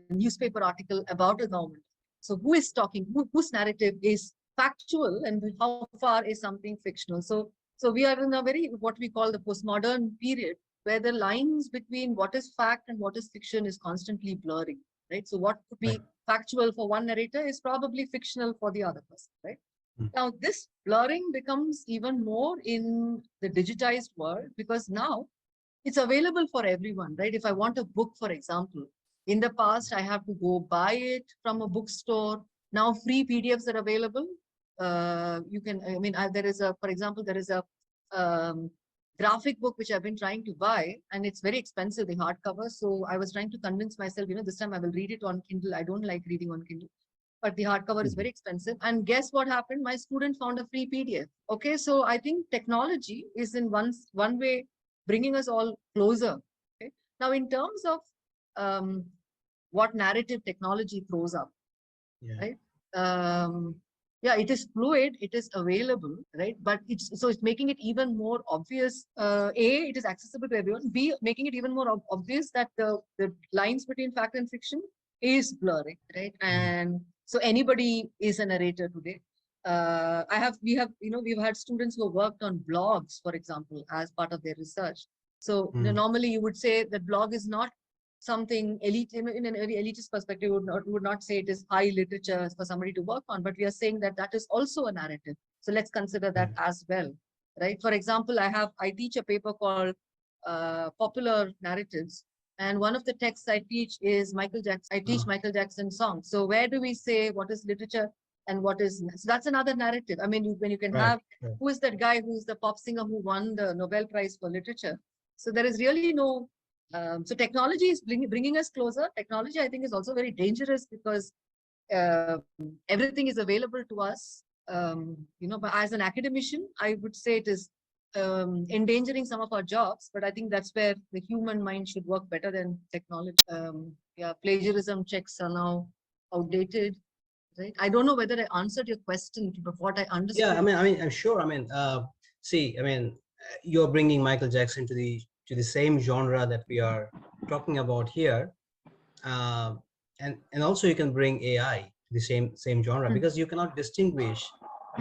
newspaper article about a government. So who is talking, whose narrative is factual and how far is something fictional? So So we are in a very, what we call the postmodern period, where the lines between what is fact and what is fiction is constantly blurring, right? So what could be Right. factual for one narrator is probably fictional for the other person, right? Now, this blurring becomes even more in the digitized world because now it's available for everyone, right? If I want a book, for example, in the past, I have to go buy it from a bookstore. Now, free PDFs are available. You can, I mean, there is a, for example, there is a um, graphic book which I've been trying to buy, and it's very expensive, the hardcover. So I was trying to convince myself, this time I will read it on Kindle. I don't like reading on Kindle, but the hardcover is very expensive. And guess what happened? My student found a free PDF. Okay, so I think technology is in one way bringing us all closer. Okay, now in terms of what narrative technology throws up, right? Yeah, it is fluid, it is available, right? But it's making it even more obvious. A, it is accessible to everyone. B, making it even more obvious that the lines between fact and fiction is blurring, right? And so anybody is a narrator today. We've had students who have worked on blogs, for example, as part of their research. So normally you would say that blog is not something elite, in a very elitist perspective, would not say it is high literature for somebody to work on, but we are saying that that is also a narrative. So let's consider that as well, right? For example, I teach a paper called Popular Narratives, and one of the texts I teach is Michael Jackson. I teach Michael Jackson songs. So where do we say what is literature and what is? So that's another narrative. I mean, when you can have who is that guy who's the pop singer who won the Nobel Prize for Literature? So there is really no. So technology is bringing us closer. Technology, I think, is also very dangerous because everything is available to us. But as an academician, I would say it is endangering some of our jobs. But I think that's where the human mind should work better than technology. Plagiarism checks are now outdated. Right? I don't know whether I answered your question, but what I understood. Yeah, I'm sure. You're bringing Michael Jackson to the same genre that we are talking about here, and also you can bring AI to the same genre because you cannot distinguish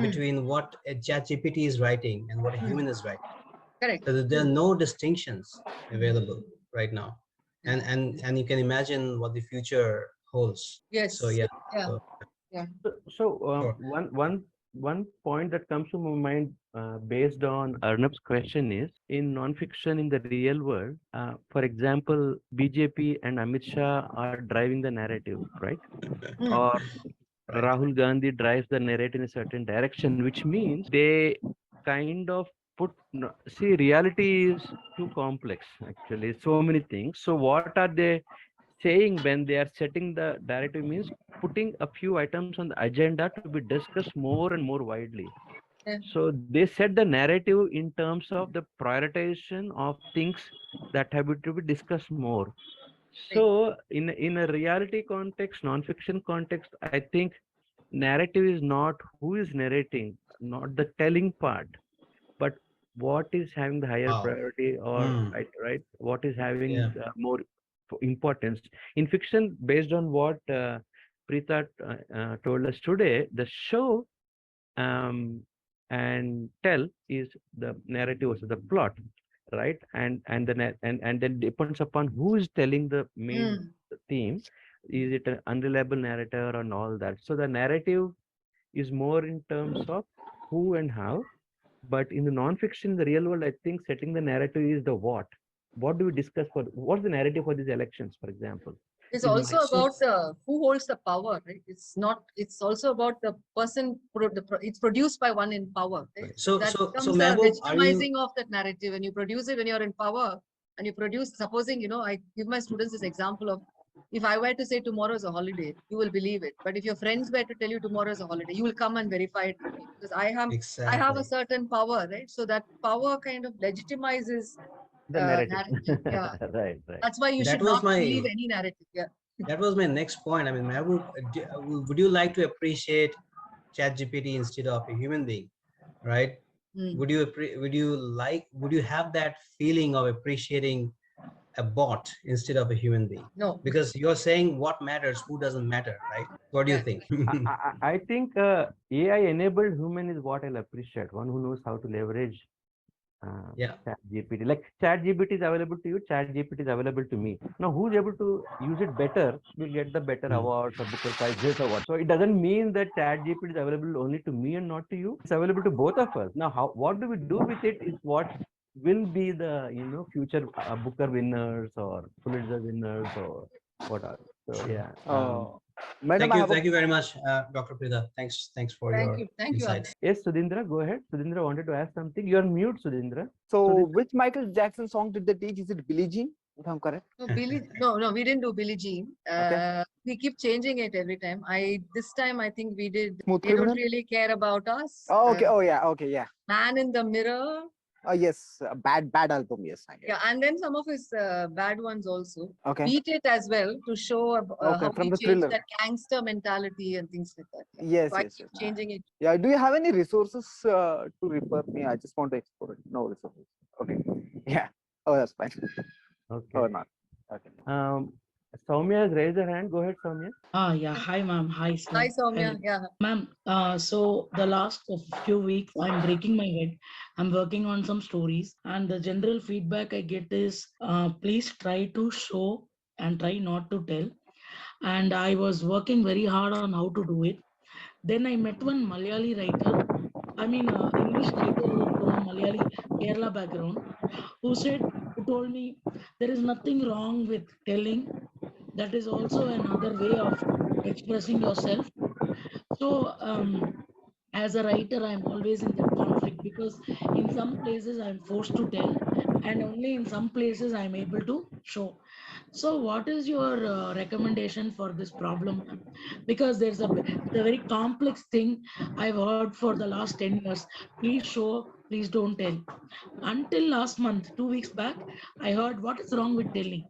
between what a ChatGPT is writing and what a human is writing. Correct. So there are no distinctions available right now, and you can imagine what the future holds. Yes. So yeah. So one point that comes to my mind based on Arnab's question is, in non-fiction in the real world, for example, BJP and Amit Shah are driving the narrative, right? Or Rahul Gandhi drives the narrative in a certain direction, which means they kind of see, reality is too complex, actually, so many things. So what are they saying when they are setting the narrative means putting a few items on the agenda to be discussed more and more widely. So they set the narrative in terms of the prioritization of things that have to be discussed more. So in a reality context, non-fiction context, I think narrative is not who is narrating, not the telling part, but what is having the higher priority, or right, what is having more importance in fiction. Based on what Preeta told us today, the show and tell is the narrative, also the plot, right? And then depends upon who is telling the main theme. Is it an unreliable narrator and all that? So the narrative is more in terms of who and how. But in the non-fiction, the real world, I think setting the narrative is the what. What do we discuss for? What's the narrative for these elections, for example? It's also about who holds the power, right? It's not. It's also about the person. It's produced by one in power. Right? So that so becomes a legitimizing of that narrative. When you produce it, when you're in power, and you produce. Supposing I give my students this example of, if I were to say tomorrow is a holiday, you will believe it. But if your friends were to tell you tomorrow is a holiday, you will come and verify it with me because I have a certain power, right? So that power kind of legitimizes the narrative. Yeah. Right. That's why you should not believe any narrative. Yeah. That was my next point. I mean, Mehboob, would you like to appreciate ChatGPT instead of a human being, right? Would you have that feeling of appreciating a bot instead of a human being? No. Because you're saying what matters, who doesn't matter, right? What do you think? I think AI enabled human is what I'll appreciate. One who knows how to leverage Yeah. Chat GPT. Like Chat GPT is available to you, Chat GPT is available to me. Now, who's able to use it better will get the better awards or Booker Prize, this award. So it doesn't mean that Chat GPT is available only to me and not to you. It's available to both of us. Now, what do we do with it is what will be the future Booker winners or Pulitzer winners or what are. So yeah. Madam, Thank you very much, Dr. Prida. Thanks for Thank your you. Thank you. insights. Yes, Sudhindra, go ahead. Sudhindra wanted to ask something. You are mute, Sudhindra. so which Michael Jackson song did they teach? Is it Billie Jean? If I'm correct. No, we didn't do Billie Jean. Okay. We keep changing it every time. This time I think we did. Smooth They don't Criminal? really care about us. Oh, okay. Oh, yeah. Okay. Yeah. Man in the Mirror. Oh, yes. Bad album. Yes. I get Yeah, and then some of his bad ones also. Okay. Beat It as well to show Okay, how from we the changed Thriller. that gangster mentality and things like that. Yes. So I Yes. keep Yes. changing it. Yeah. Do you have any resources to refer me? I just want to explore it. No resources. Okay. Yeah. Oh, that's fine. Okay. Or not. Okay. Soumya has raised her hand. Go ahead, Soumya. Yeah. Hi, ma'am. Hi, sir. Hi, Soumya. And Yeah. ma'am, so the last few weeks, I'm breaking my head. I'm working on some stories, and the general feedback I get is, please try to show and try not to tell. And I was working very hard on how to do it. Then I met one Malayali writer, English writer from Malayali Kerala background, who told me there is nothing wrong with telling. That is also another way of expressing yourself. So, as a writer, I'm always in that conflict because in some places I'm forced to tell, and only in some places I'm able to show. So, what is your recommendation for this problem, ma'am? Because it's a very complex thing I've heard for the last 10 years. Please show, please don't tell. Until last month, 2 weeks back, I heard what is wrong with telling.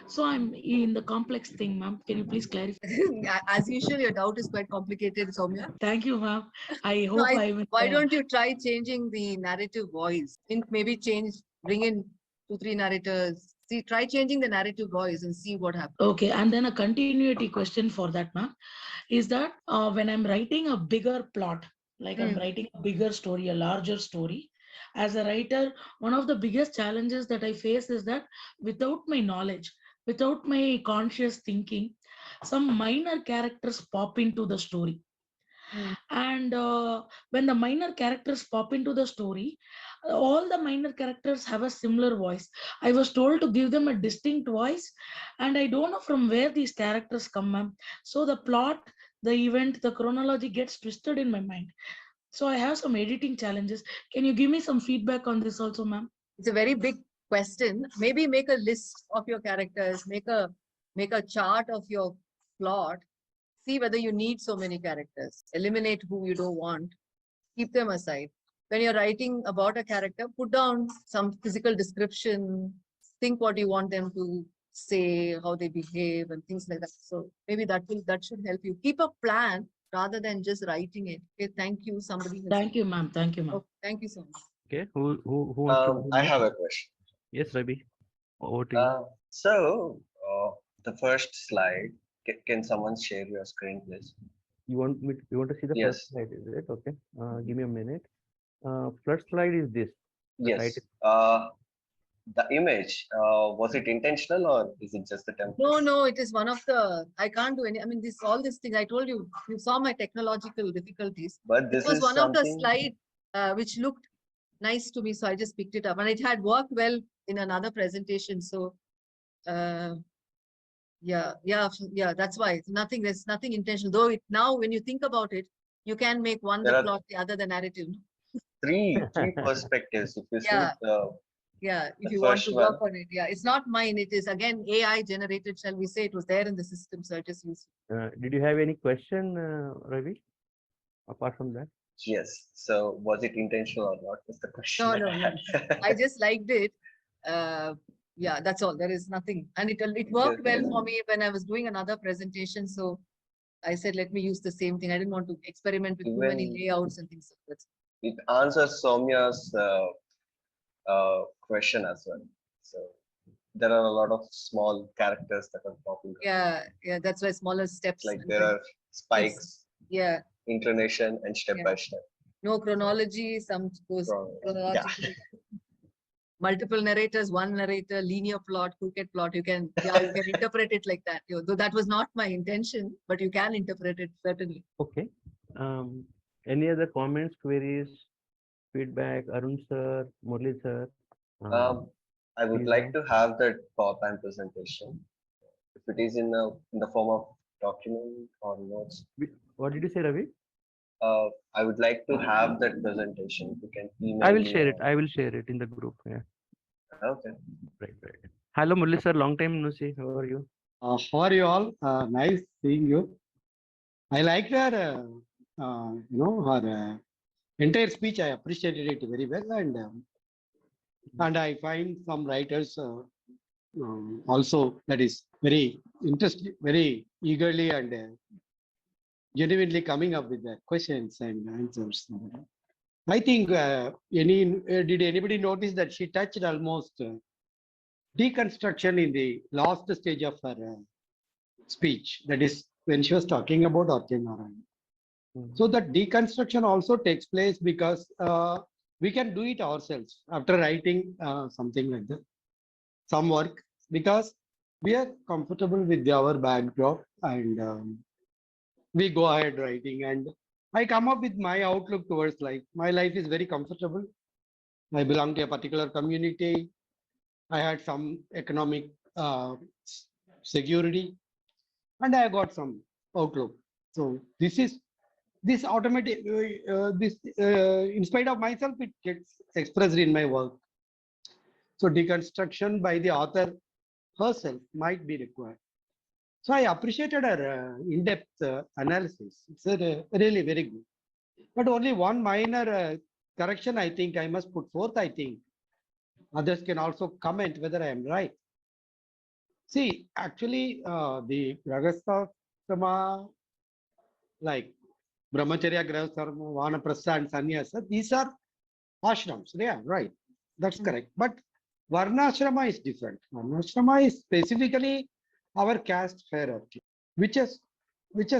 So I'm in the complex thing, ma'am. Can you please clarify? As usual, your doubt is quite complicated, Soumya. Thank you, ma'am. I hope I will. Why don't you try changing the narrative voice? Maybe bring in 2-3 narrators. Try changing the narrative voice and see what happens. Okay, and then a continuity question for that, ma'am, is that when I'm writing a bigger plot, like I'm writing a bigger story, a larger story, as a writer, one of the biggest challenges that I face is that without my knowledge, without my conscious thinking, some minor characters pop into the story. And when the minor characters pop into the story, all the minor characters have a similar voice. I was told to give them a distinct voice, and I don't know from where these characters come, ma'am. So the plot, the event, the chronology gets twisted in my mind. So I have some editing challenges. Can you give me some feedback on this also, ma'am? It's a very big question. Maybe make a list of your characters, make a chart of your plot. See whether you need so many characters. Eliminate who you don't want. Keep them aside. When you're writing about a character, put down some physical description. Think what you want them to say, how they behave, and things like that. So maybe that should help you. Keep a plan rather than just writing it. Okay, thank you. Somebody. Thank you, ma'am. Thank you, ma'am. Oh, thank you so much. Okay, who wants to? I have a question. Yes, Ravi. Over to you. So the first slide. Can someone share your screen, please? You want to see the Yes. first slide, is it? Okay. Give me a minute. First slide is this. Yes. The image, was it intentional or is it just the template? No, it is one of the, I can't do any, all these things, I told you, you saw my technological difficulties. But this It was is one of the something. slide which looked nice to me, so I just picked it up. And it had worked well in another presentation. So, yeah, that's why. There's nothing intentional. Though now, when you think about it, you can make one the plot, the other the narrative. Three perspectives. If you see if you want to work on it. Yeah, it's not mine. It is again AI generated, shall we say. It was there in the system, so I just used it. Did you have any question, Ravi? Apart from that? Yes. So was it intentional or not? Was the question. No. I just liked it. Yeah, that's all. There is nothing. And it worked well for me when I was doing another presentation. So I said, let me use the same thing. I didn't want to experiment with too many layouts and things like that. It answers Soumya's question as well. So there are a lot of small characters that are popping up. Yeah, that's why smaller steps. Like there are spikes. Yeah. Inclination and step by step. No chronology, some goes chronologically. multiple narrators, one narrator, linear plot, crooked plot. You can, yeah, you can interpret it like that. Though that was not my intention, but you can interpret it certainly. Okay. Any other comments, queries, feedback? Arun sir, Murli sir. I would please, like to have that PowerPoint presentation. If it is in the form of document or notes, What did you say, Ravi? I would like to have that presentation. If you can email I will me share it. or- I will share it in the group. Yeah. Okay. Right, right. Hello, Murli sir. Long time no see. How are you? How are you all? Nice seeing you. I liked her, her entire speech. I appreciated it very well, and I find some writers also that is very interesting, very eagerly and genuinely coming up with the questions and answers. I think did anybody notice that she touched almost deconstruction in the last stage of her speech? That is when she was talking about Archanara. So that deconstruction also takes place because we can do it ourselves after writing something like that, some work, because we are comfortable with our backdrop and we go ahead writing. And I come up with my outlook towards life. My life is very comfortable. I belong to a particular community. I had some economic security and I got some outlook. So this automatic, in spite of myself, it gets expressed in my work. So deconstruction by the author herself might be required. So I appreciated her in-depth analysis. It's really very good. But only one minor correction I think I must put forth. I think others can also comment whether I am right. See, actually, the Grahastha, like Brahmacharya, Grahastha, Vanaprastha, and Sannyasa, these are ashrams. Yeah, right. That's correct. But Varnashrama is different. Varnashrama is specifically our caste hierarchy, which has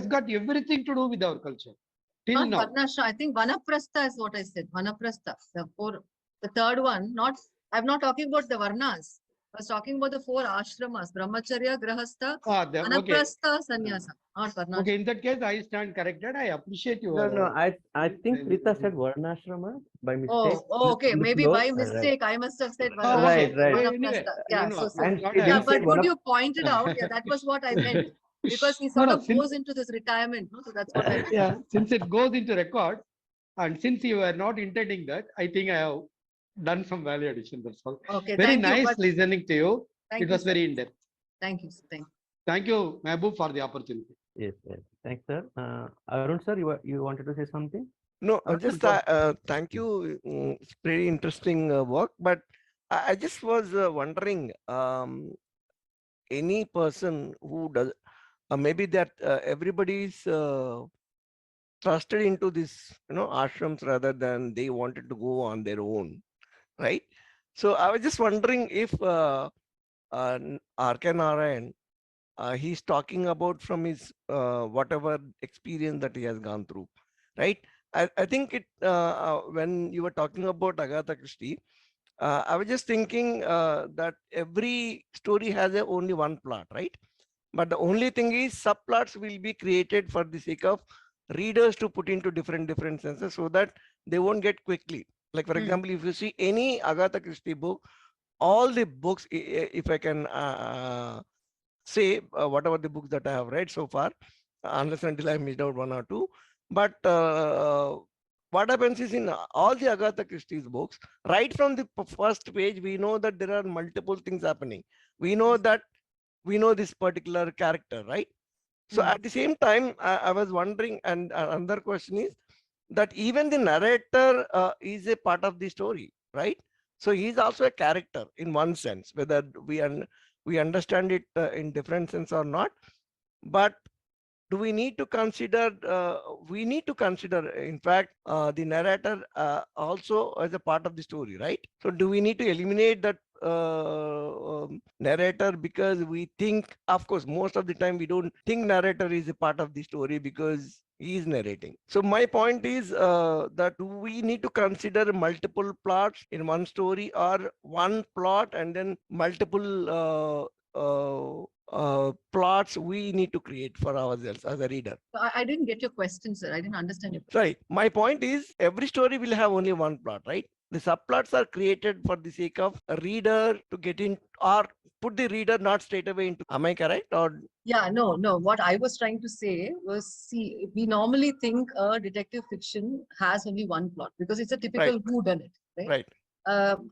got everything to do with our culture. Till Not now. Varnashra, I think Vanaprastha is what I said. Vanaprastha. The third one, I'm not talking about the Varnas. I was talking about the 4 ashramas, Brahmacharya, Grahastha, Okay. Vanaprastha, Sannyasa, not Varnashra. Okay, in that case, I stand corrected. I appreciate you. No, I think Rita said Varnashrama by mistake. Oh, okay. On the Maybe floor. by Right. mistake, I must have said Right, right. Vanaprastha. Yeah, No, so, And not she a- yeah, didn't say but good Vanap- you pointed out. Yeah, that was what I meant. Because he No, sort no, of since- goes into this retirement. No? So that's what I meant. Yeah, since it goes into record, and since you were not intending that, I think I have done some value addition. That's all. Okay, Very thank you. nice But listening to you. thank It you, was sir. very in depth. Thank you. Thank you. Thank you, Mehboob, for the opportunity. Yes, yes. Thanks, sir. Arun sir, you wanted to say something? No, Arun, just go ahead. thank you. It's pretty interesting work, but I just was wondering, any person who does, maybe that everybody's trusted into this, ashrams rather than they wanted to go on their own, right? So I was just wondering if R.K. Narayan, he's talking about from his whatever experience that he has gone through, right? I think when you were talking about Agatha Christie, I was just thinking that every story has only one plot, right? But the only thing is subplots will be created for the sake of readers to put into different senses so that they won't get quickly. Like for example, if you see any Agatha Christie book, all the books, if I can say whatever the books that I have read so far, unless until I missed out one or two. But what happens is in all the Agatha Christie's books, right from the first page, we know that there are multiple things happening. We know that we know this particular character, right? So at the same time, I was wondering, and another question is that even the narrator is a part of the story, right? So he's also a character in one sense, whether we understand it in different sense or not. But do we need to consider, we need to consider, in fact, the narrator also as a part of the story, right? So do we need to eliminate that narrator because we think, of course, most of the time we don't think narrator is a part of the story because He is narrating. So my point is that we need to consider multiple plots in one story, or one plot and then multiple plots we need to create for ourselves as a reader. I didn't get your question, sir. I didn't understand your question. Right. My point is every story will have only one plot, right? The subplots are created for the sake of a reader to get in, or put the reader not straight away into. Am I correct? Or Yeah, no. What I was trying to say was, see, we normally think a detective fiction has only one plot because it's a typical whodunit, right? right.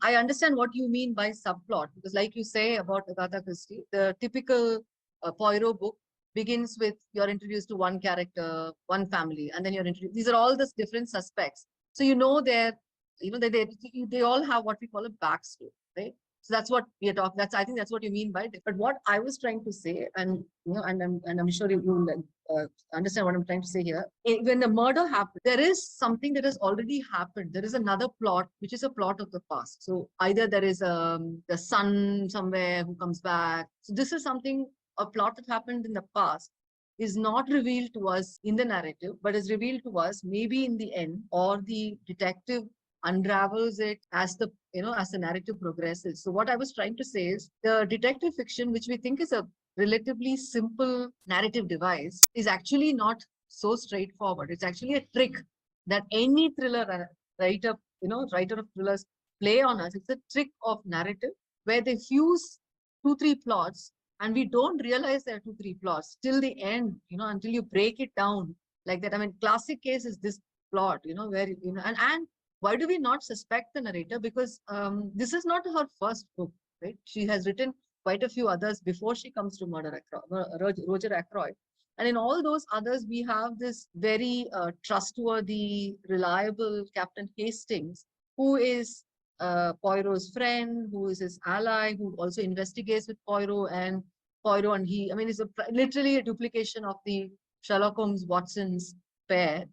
I understand what you mean by subplot because, like you say about Agatha Christie, the typical Poirot book begins with you're introduced to one character, one family, and then you're introduced. These are all the different suspects. So you know they all have what we call a backstory, right? So that's what we are talking. I think that's what you mean by it. But what I was trying to say, and I'm sure you will understand what I'm trying to say here. When the murder happened, there is something that has already happened. There is another plot, which is a plot of the past. So either there is the son somewhere who comes back. So this is something, a plot that happened in the past is not revealed to us in the narrative, but is revealed to us maybe in the end, or the detective unravels it as the narrative progresses. So what I was trying to say is the detective fiction, which we think is a relatively simple narrative device, is actually not so straightforward. It's actually a trick that any writer of thrillers play on us. It's a trick of narrative where they fuse 2-3 plots, and we don't realize there are 2-3 plots till the end, until you break it down like that. I mean, classic case is this plot, where, and why do we not suspect the narrator? Because this is not her first book, right? She has written quite a few others before she comes to Roger Ackroyd. And in all those others, we have this very trustworthy, reliable Captain Hastings, who is Poirot's friend, who is his ally, who also investigates with Poirot and he, I mean, it's literally a duplication of the Sherlock Holmes Watson pair.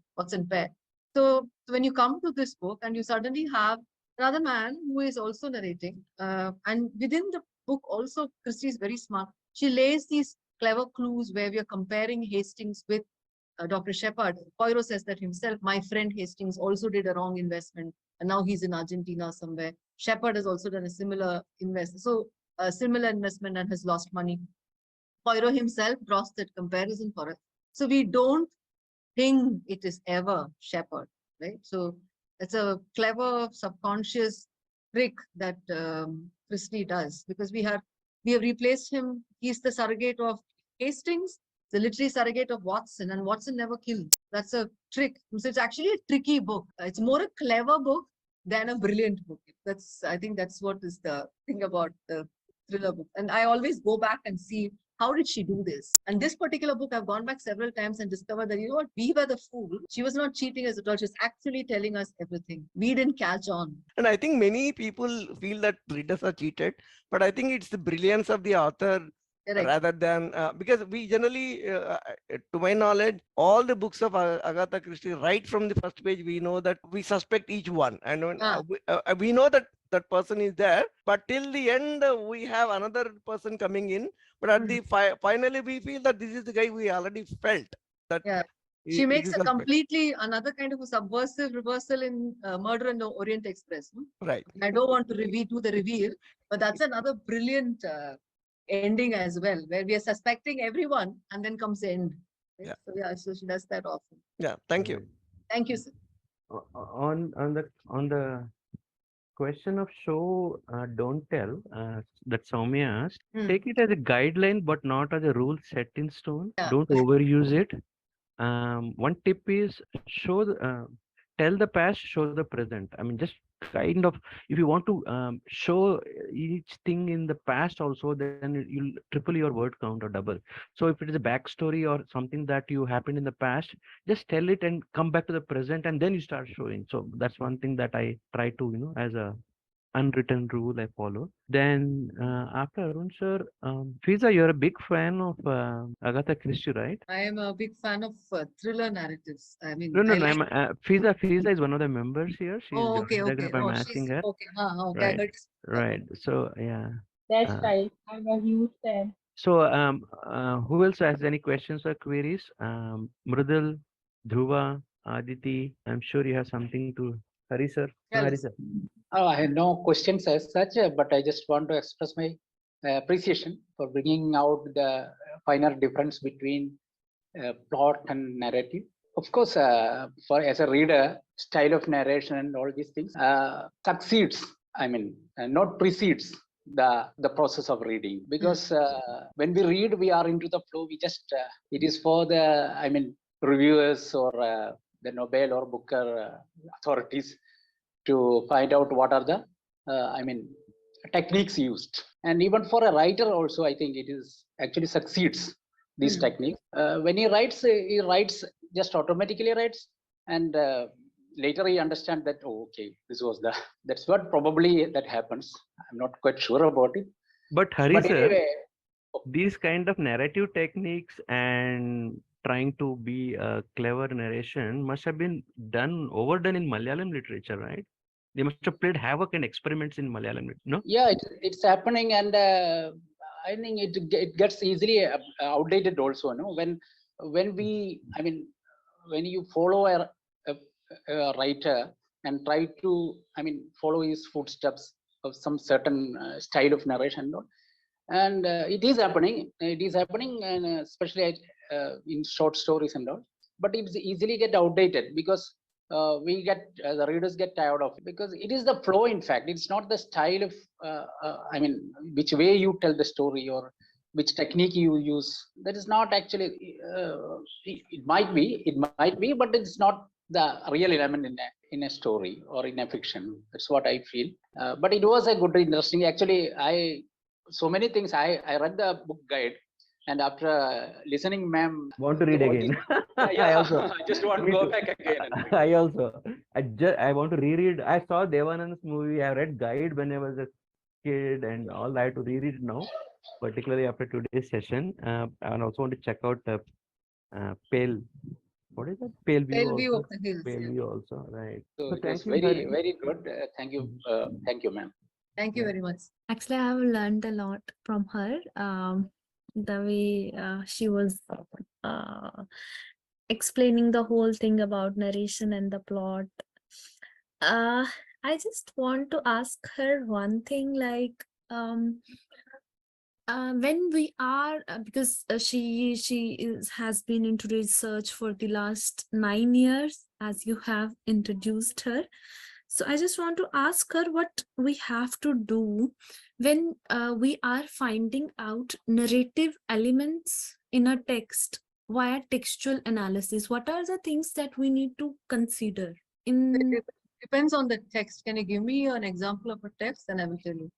So when you come to this book and you suddenly have another man who is also narrating, and within the book also, Christie is very smart. She lays these clever clues where we are comparing Hastings with Dr. Shepard. Poirot says that himself. My friend Hastings also did a wrong investment, and now he's in Argentina somewhere. Shepard has also done a similar investment and has lost money. Poirot himself draws that comparison for us. So we don't think it is ever Shepard, right? So it's a clever subconscious trick that Christie does, because we have replaced him. He's the surrogate of Hastings, the literary surrogate of Watson, and Watson never kills. That's a trick. So it's actually a tricky book. It's more a clever book than a brilliant book. I think that's what is the thing about the thriller book. And I always go back and see, how did she do this? And this particular book, I've gone back several times and discovered that, what, we were the fool. She was not cheating us at all. She was actually telling us everything. We didn't catch on. And I think many people feel that readers are cheated, but I think it's the brilliance of the author. Correct. Rather than because we generally, to my knowledge, all the books of Agatha Christie, right from the first page, we know that we suspect each one, and when, we know that that person is there, but till the end we have another person coming in. But at the finally, we feel that this is the guy we already felt that. Yeah. She makes a completely another kind of a subversive reversal in Murder in the Orient Express. No? Right. I don't want to do the reveal, but that's another brilliant ending as well, where we are suspecting everyone and then comes the end. Right? Yeah. So she does that often. Yeah. Thank you. Thank you, sir. On the question of show, don't tell, that Soumya asked, take it as a guideline, but not as a rule set in stone. Yeah. Don't overuse it. One tip is tell the past, show the present. I mean, just kind of, if you want to show each thing in the past also, then you'll triple your word count or double. So if it is a backstory or something that you happened in the past, just tell it and come back to the present, and then you start showing. So that's one thing that I try to, as a unwritten rule I follow. Then after Arun sir, Fiza, you're a big fan of Agatha Christie, right? I am a big fan of thriller narratives. I mean, No, Fiza is one of the members here. She's okay. the group. I'm asking her. Okay. Okay. Right. So yeah. That's right. I'm a huge fan. So who else has any questions or queries? Mrudal, Dhruva, Aditi, I'm sure you have something to. Hari sir. No, Hari Yes. sir. I have no questions as such, but I just want to express my appreciation for bringing out the finer difference between plot and narrative. Of course, for as a reader, style of narration and all these things succeeds. I mean, not precedes the process of reading, because when we read, we are into the flow. We just it is for the reviewers or the Nobel or Booker authorities to find out what are the techniques used. And even for a writer also, I think it is actually succeeds these techniques. When he writes just automatically writes, and later he understands that, oh, okay, this was that's what probably that happens. I'm not quite sure about it. But Hari But sir, anyway, these kind of narrative techniques and trying to be a clever narration must have been overdone in Malayalam literature, right? They must have played havoc and experiments in Malayalam, no? yeah, it's happening, and I think it gets easily outdated also. No, when when you follow a writer and try to follow his footsteps of some certain style of narration, no? And it is happening, and especially in short stories and all, but it's easily get outdated because the readers get tired of it, because it is the flow. In fact, it's not the style of which way you tell the story or which technique you use. That is not actually it might be, but it's not the real element in a story or in a fiction. That's what I feel. But it was a good, interesting. Actually, so many things. I read the book guide, and after listening, ma'am, Want to read again? I also. I just want to Me go too. back again. I also. I want to reread. I saw Devanand's movie. I read Guide when I was a kid and all. I have to reread it now, particularly after today's session. And also want to check out Pale. What is that? Pale View Pale View also. of the Hills. Pale Yeah. View also. Right. So So it was thank you, very, Hari. very good. Thank you, ma'am. Thank you Yeah. very much. Actually, I have learned a lot from her. The way she was explaining the whole thing about narration and the plot. I just want to ask her one thing, like when we are because has been into research for the last 9 years, as you have introduced her. So I just want to ask her what we have to do when we are finding out narrative elements in a text via textual analysis. What are the things that we need to consider in? It depends on the text. Can you give me an example of a text, and I will tell you.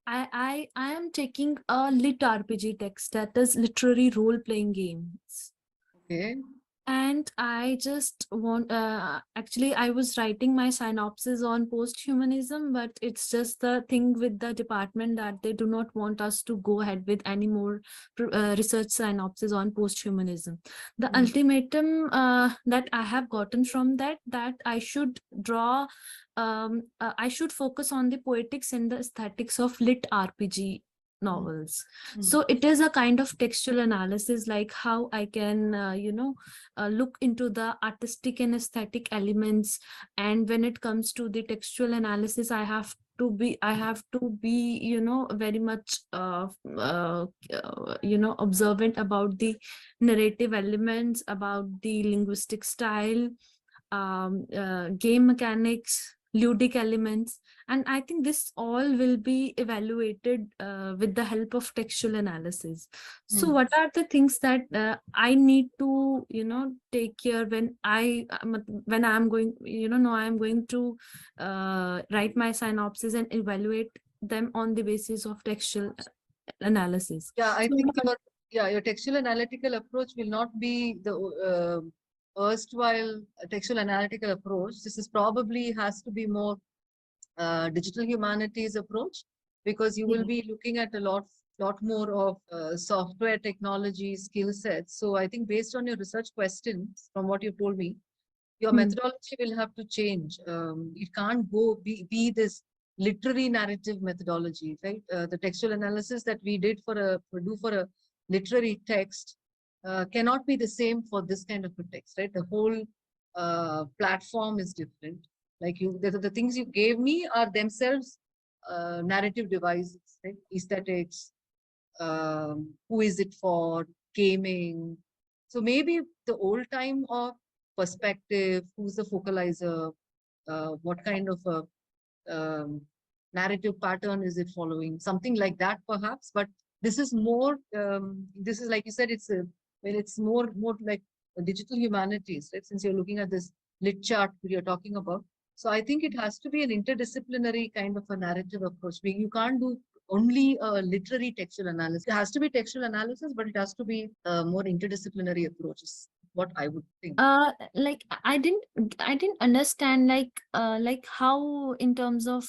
I am taking a lit RPG text, that is literary role-playing games. Okay. And I just want, actually, I was writing my synopsis on post-humanism, but it's just the thing with the department that they do not want us to go ahead with any more research synopsis on post-humanism. The ultimatum that I have gotten from that I should draw, I should focus on the poetics and the aesthetics of lit RPG novels. So it is a kind of textual analysis, like how I can look into the artistic and aesthetic elements. And when it comes to the textual analysis, I have to be very much observant about the narrative elements, about the linguistic style, game mechanics, ludic elements. And I think this all will be evaluated with the help of textual analysis. So what are the things that I need to take care when I'm going I'm going to write my synopsis and evaluate them on the basis of textual analysis? Yeah, I So think your textual analytical approach will not be the erstwhile textual analytical approach. This is probably has to be more digital humanities approach, because you will be looking at a lot more of software technology skill sets. So I think based on your research questions, from what you told me, your methodology will have to change. It can't be this literary narrative methodology, right? The textual analysis that we did for a literary text cannot be the same for this kind of a text, right? The whole platform is different. Like the things you gave me are themselves narrative devices, right? Aesthetics, who is it for, gaming. So maybe the old time of perspective, who's the focalizer, what kind of a narrative pattern is it following, something like that perhaps. But this is more, this is like you said, it's more like digital humanities, right? Since you're looking at this lit chart that you're talking about. So I think it has to be an interdisciplinary kind of a narrative approach. You can't do only a literary textual analysis. It has to be textual analysis, but it has to be more interdisciplinary approaches, what I would think. Like I didn't understand like how in terms of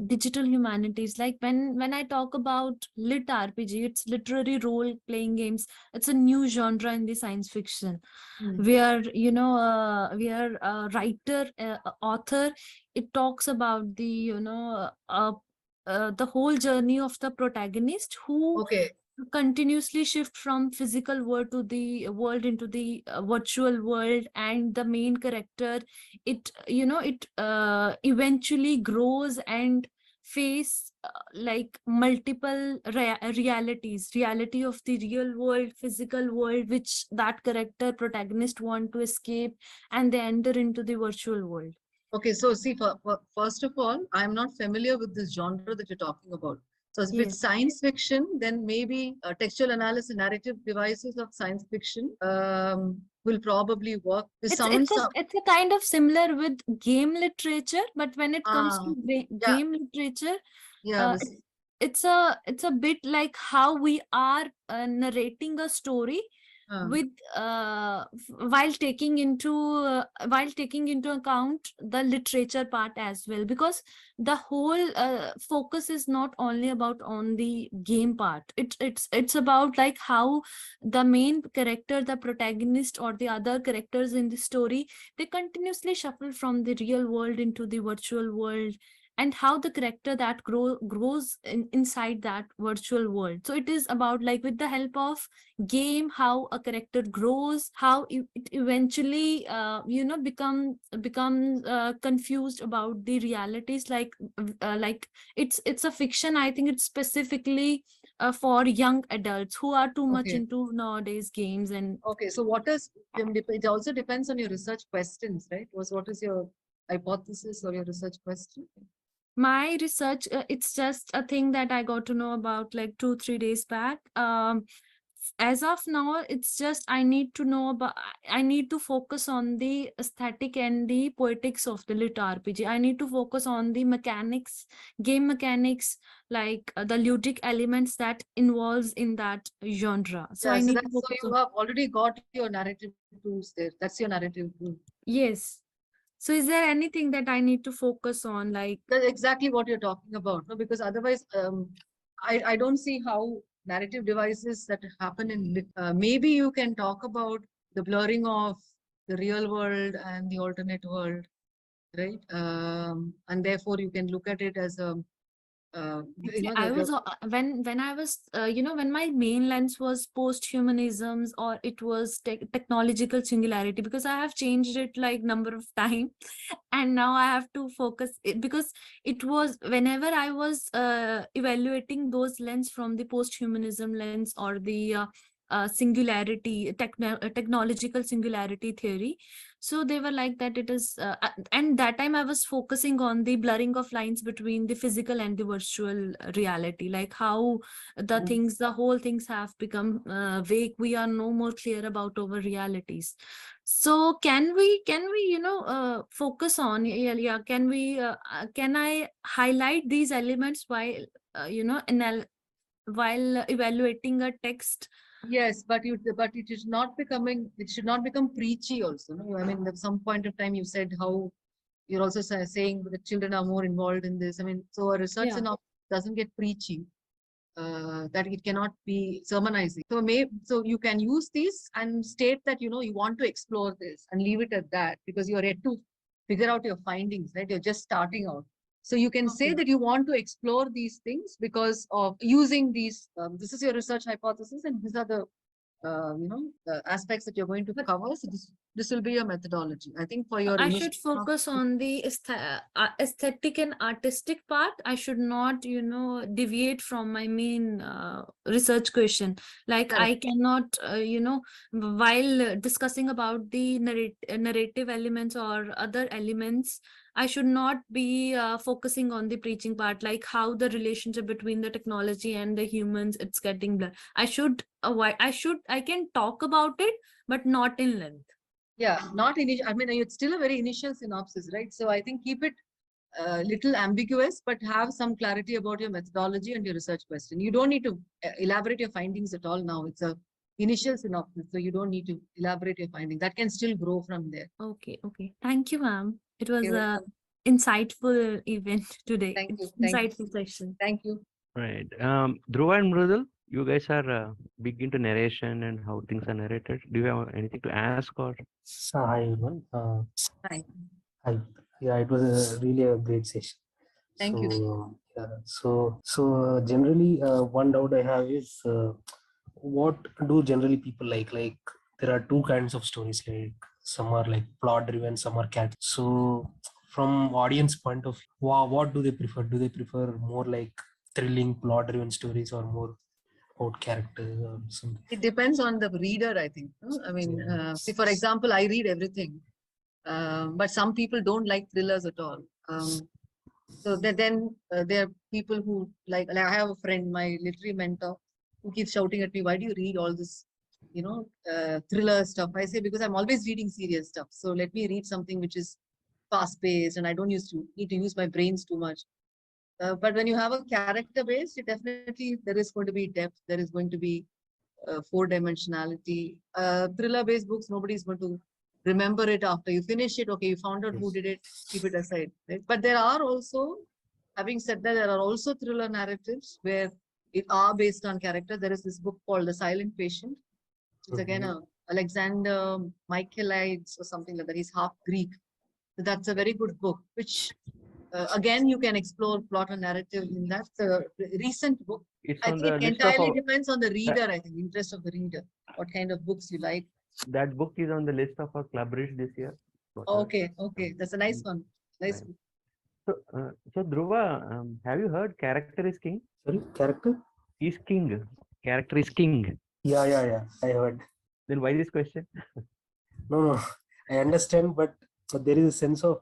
digital humanities, like when I talk about lit RPG, it's literary role playing games. It's a new genre in the science fiction where where a writer, author, it talks about the the whole journey of the protagonist who Okay. continuously shift from physical world to the world into the virtual world, and the main character, it it eventually grows and face like multiple realities, reality of the real world, physical world, which that character protagonist want to escape, and they enter into the virtual world. Okay, so see, first of all, I'm not familiar with this genre that you're talking about. So if it's Yes. science fiction, then maybe textual analysis, narrative devices of science fiction will probably work. This sounds It's a kind of similar with game literature, but when it comes to yeah, game literature, yeah, it's a bit like how we are narrating a story with while taking into account the literature part as well, because the whole focus is not only about on the game part. It's about like how the main character, the protagonist, or the other characters in the story, they continuously shuffle from the real world into the virtual world, and how the character that grows inside that virtual world. So it is about like with the help of game, how a character grows, how it eventually becomes confused about the realities, like it's a fiction. I think it's specifically for young adults who are too much Okay. into nowadays games. And Okay, so what is it also depends on your research questions, right? What is your hypothesis or your research question? my research, it's just a thing that I got to know about like 2-3 days back. As of now, it's just I need to know about, I need to focus on the aesthetic and the poetics of the lit RPG. I need to focus on the mechanics, game mechanics, like the ludic elements that involves in that genre. So Yeah, I so need to that's so focus you on. have already got your narrative tools there. That's your narrative tool. Yes. So is there anything that I need to focus on, like? That's exactly what you're talking about, no? Because otherwise, I don't see how narrative devices that happen in maybe you can talk about the blurring of the real world and the alternate world, right? And therefore you can look at it as a Actually, I was when I was when my main lens was post-humanisms, or it was technological singularity, because I have changed it like number of times, and now I have to focus it, because it was whenever I was evaluating those lens from the post-humanism lens, or the singularity, technological singularity theory. So they were like that it is and that time I was focusing on the blurring of lines between the physical and the virtual reality, like how the whole things have become vague. We are no more clear about our realities. So can we focus on, can I highlight these elements while while evaluating a text? Yes, but it is not becoming, it should not become preachy also. No? I mean, at some point of time you said how you're also saying that children are more involved in this. I mean, so a research doesn't get preachy, that it cannot be sermonizing. So you can use these and state that, you want to explore this and leave it at that, because you're yet to figure out your findings, right? You're just starting out. So you can say that you want to explore these things because of using these, this is your research hypothesis and these are the aspects that you're going to cover. So this will be your methodology. I think for your I initial should focus on the aesthetic and artistic part. I should not, deviate from my main research question. Like I Correct. cannot, while discussing about the narrative elements or other elements, I should not be focusing on the preaching part, like how the relationship between the technology and the humans, it's getting blurred. I should avoid, I can talk about it, but not in length. Yeah, not initial. I mean, it's still a very initial synopsis, right? So I think keep it a little ambiguous, but have some clarity about your methodology and your research question. You don't need to elaborate your findings at all now. It's a initial synopsis, so you don't need to elaborate your findings. That can still grow from there. Okay. Thank you, ma'am. It was You're a welcome. insightful event today. Thank you. Insightful session. Thank you. Right. Dhruva and Mrudal, you guys are big into narration and how things are narrated. Do you have anything to ask or? Hi, everyone. Hi. Hi. Yeah, it was really a great session. Thank you. Generally, one doubt I have is what do generally people like? Like there are two kinds of stories. Like some are like plot driven, some are cat. So from audience point of view, what do they prefer? Do they prefer more like thrilling plot driven stories or more about characters or something? It depends on the reader, I think. No? I mean, see, for example, I read everything, but some people don't like thrillers at all. So then there are people who like I have a friend, my literary mentor, who keeps shouting at me, "Why do you read all this, thriller stuff?" I say, because I'm always reading serious stuff. So let me read something which is fast paced, and I don't need to use my brains too much. But when you have a character based, it definitely there is going to be depth. There is going to be four-dimensionality. Thriller-based books, nobody is going to remember it after you finish it. Okay, you found out who did it, keep it aside. Right? But there are also, having said that, there are also thriller narratives where it are based on character. There is this book called The Silent Patient. It's again Alexander Michaelides or something like that. He's half Greek. So that's a very good book, which again, you can explore plot and narrative in that. Recent book. It's I on think the it list entirely of depends on the reader, I think, interest of the reader, what kind of books you like. that book is on the list of our club reads this year. Okay, that's a nice one. Nice. Right. So Dhruva, have you heard character is king? Sorry, character is king. Character is king. Yeah. I heard. Then why this question? No. I understand, but there is a sense of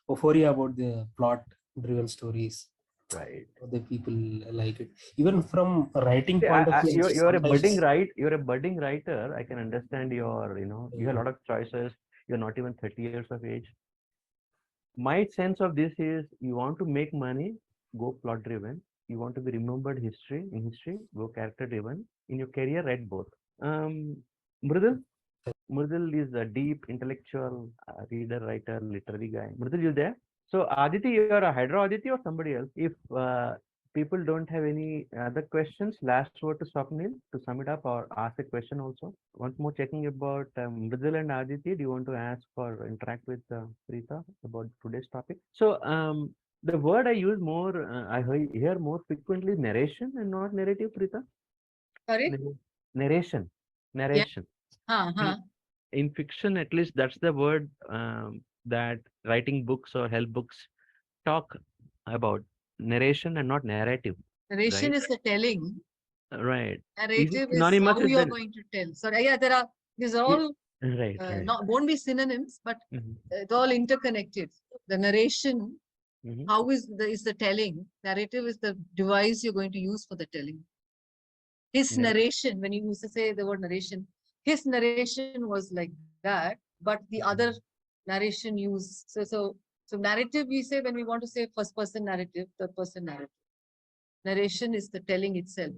euphoria about the plot-driven stories. Right. The people like it. Even from a writing point of view, you're a budding You're a budding writer. I can understand your, you have a lot of choices. You're not even 30 years of age. My sense of this is you want to make money, go plot driven. You want to be remembered in history, go character driven. In your career, write both. Mrudal is a deep intellectual reader, writer, literary guy. Mrudal, you there? So Aditi, you're a HydRAW Aditi or somebody else? If people don't have any other questions, last word to Swapnil to sum it up or ask a question also. Once more checking about Mrudal and Aditi. Do you want to ask or interact with Preeta about today's topic? So the word I use more, I hear more frequently, narration and not narrative, Preeta. Sorry? Narration. Yeah. In fiction, at least that's the word that writing books or help books talk about, narration and not narrative. Narration right? is the telling. Right. Narrative is how you're going to tell. So yeah, these are all right. Won't be synonyms, but it's all interconnected. The narration, how is the telling? Narrative is the device you're going to use for the telling. His narration, when you used to say the word narration, his narration was like that, but the other narration use. So narrative, we say when we want to say first person narrative, third person narrative. Narration is the telling itself.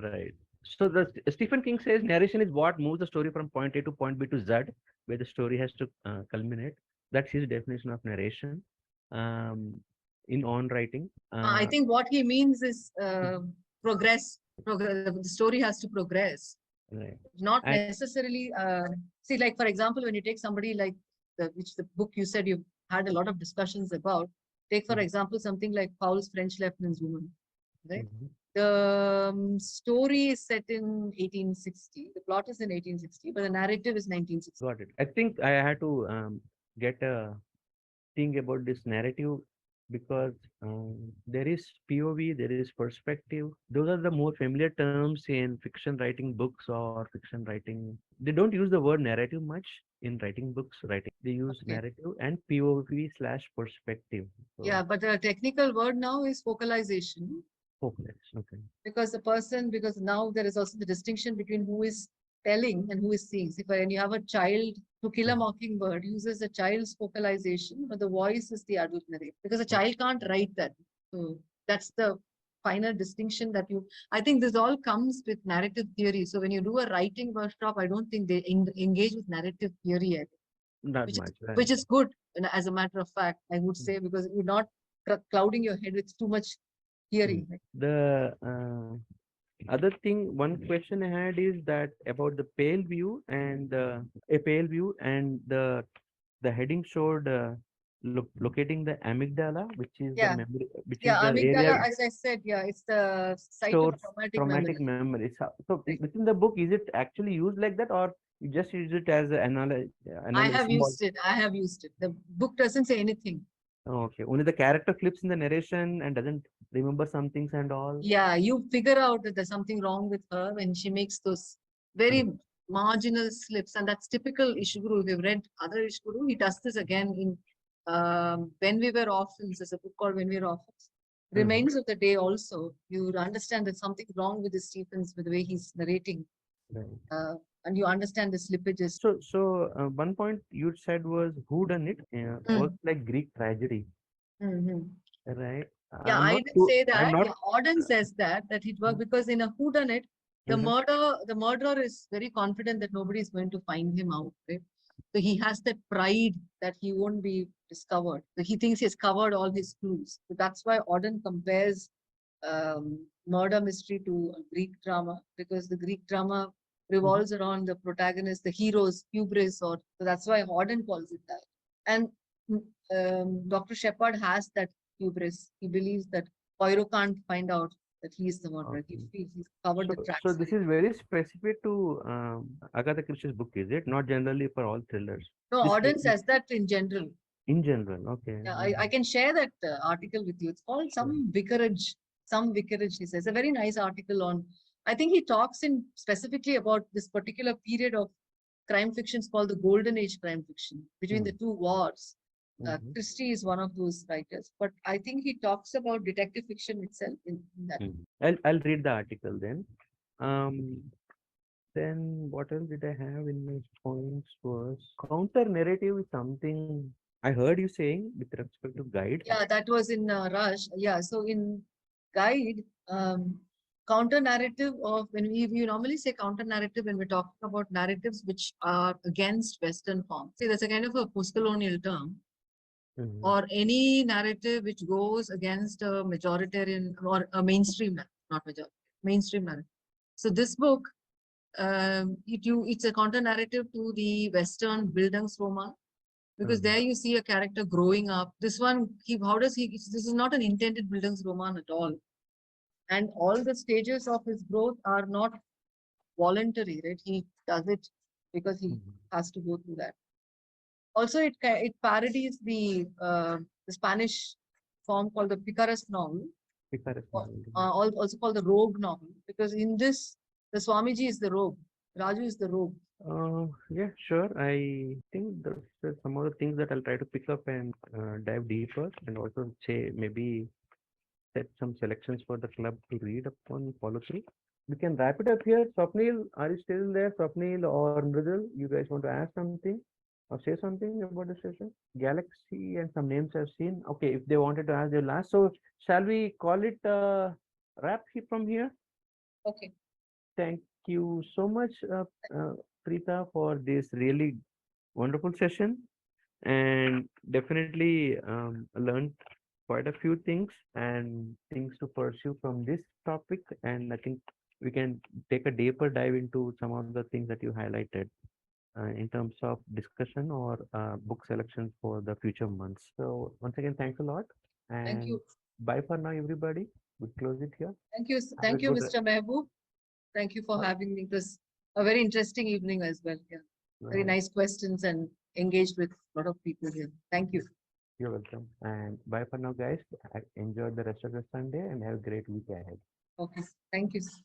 Right. So Stephen King says narration is what moves the story from point A to point B to Z, where the story has to culminate. That's his definition of narration in on writing. I think what he means is progress. The story has to progress. Right. Not necessarily. See, like for example, when you take somebody like the book you said you had a lot of discussions about. Take for example something like Paul's French Lieutenant's Woman, right? The story is set in 1860. The plot is in 1860, but the narrative is 1960. Got it. I think I had to get a thing about this narrative because there is POV, there is perspective. Those are the more familiar terms in fiction writing books or fiction writing. They don't use the word narrative much in writing books. Writing they use Okay. narrative and POV/perspective. So, Yeah, but the technical word now is focalization. okay. Because because now there is also the distinction between who is telling and who is seeing. See, when you have a child, To Kill a Mockingbird uses a child's focalization, but the voice is the adult narrator because a child can't write that. So that's the final distinction that I think this all comes with narrative theory. So when you do a writing workshop, I don't think they engage with narrative theory yet, Not much. which is good. And as a matter of fact, I would say, because you're not clouding your head with too much theory. Right? The other thing, one question I had is that about the pale view and a pale view and the heading showed locating the amygdala, which is the Yeah. memory, which is Yeah, the amygdala, area as I said, yeah, it's the site of stores traumatic traumatic memory. memory. So within the book, is it actually used like that, or you just use it as an I have symbol? used it. I have used it. The book doesn't say anything. Oh, okay, only the character flips in the narration and doesn't remember some things and all. Yeah, you figure out that there's something wrong with her when she makes those very marginal slips. And that's typical Ishiguro. If you've read other Ishiguro, he does this again in When We Were Orphans. There's a book called When We Were Orphans. Remains of the Day also. You understand that something wrong with the Stephens, with the way he's narrating. And you understand the slippages. So one point you said was who done it works like Greek tragedy, right? Yeah, I'm I not didn't sure. say I'm that. not. Yeah, Auden says that it worked because in a whodunit, the murderer is very confident that nobody is going to find him out, right? So he has that pride that he won't be discovered. So he thinks he has covered all his clues. So that's why Auden compares murder mystery to a Greek drama, because the Greek drama revolves around the protagonist, the hero's hubris, or so that's why Auden calls it that. And Dr. Shepard has that hubris. He believes that Poirot can't find out that he is the murderer. He feels he's covered the tracks. So this is very specific to Agatha Christie's book, is it? Not generally for all thrillers. No, This Auden says that in general. in general, okay. Yeah, I can share that article with you. It's called Some Vicarage. He says. A very nice article on, I think he talks in specifically about this particular period of crime fiction called the Golden Age crime fiction between the two wars. Christie is one of those writers, but I think he talks about detective fiction itself in that. I'll read the article then. Then what else did I have in my points was counter narrative is something I heard you saying with respect to guide. Yeah, that was in Rush. Yeah, so in Guide, counter narrative of when we normally say counter narrative when we're talking about narratives which are against Western form. See, that's a kind of a post-colonial term. Or any narrative which goes against a majoritarian or a mainstream, not majority, mainstream narrative. So this book, it's a counter narrative to the Western Bildungsroman, because there you see a character growing up. This one, this is not an intended Bildungsroman at all. And all the stages of his growth are not voluntary, right? He does it because he has to go through that. Also, it parodies the Spanish form called the picaresque novel, also called the rogue novel, because in this, the Swamiji is the rogue, Raju is the rogue. Yeah, sure. I think there's some other things that I'll try to pick up and dive deeper, and also say maybe set some selections for the club to read upon, follow through. We can wrap it up here. Swapnil, are you still there? Swapnil or Mridul, you guys want to ask something or say something about the session? Galaxy and some names I've seen. Okay, if they wanted to ask their last. So shall we call it wrap from here? Okay. Thank you so much, Preeta, for this really wonderful session, and definitely learned quite a few things and things to pursue from this topic. And I think we can take a deeper dive into some of the things that you highlighted in terms of discussion or book selections for the future months. So once again, thanks a lot. And Thank you. bye for now, everybody. We close it here. Thank you, Have a thank you, good Mr. Mehboob. Thank you for having me. It was a very interesting evening as well. Yeah, very Bye. nice questions and engaged with a lot of people here. Thank you. You're welcome. And bye for now, guys. Enjoy the rest of the Sunday and have a great week ahead. Okay, thank you.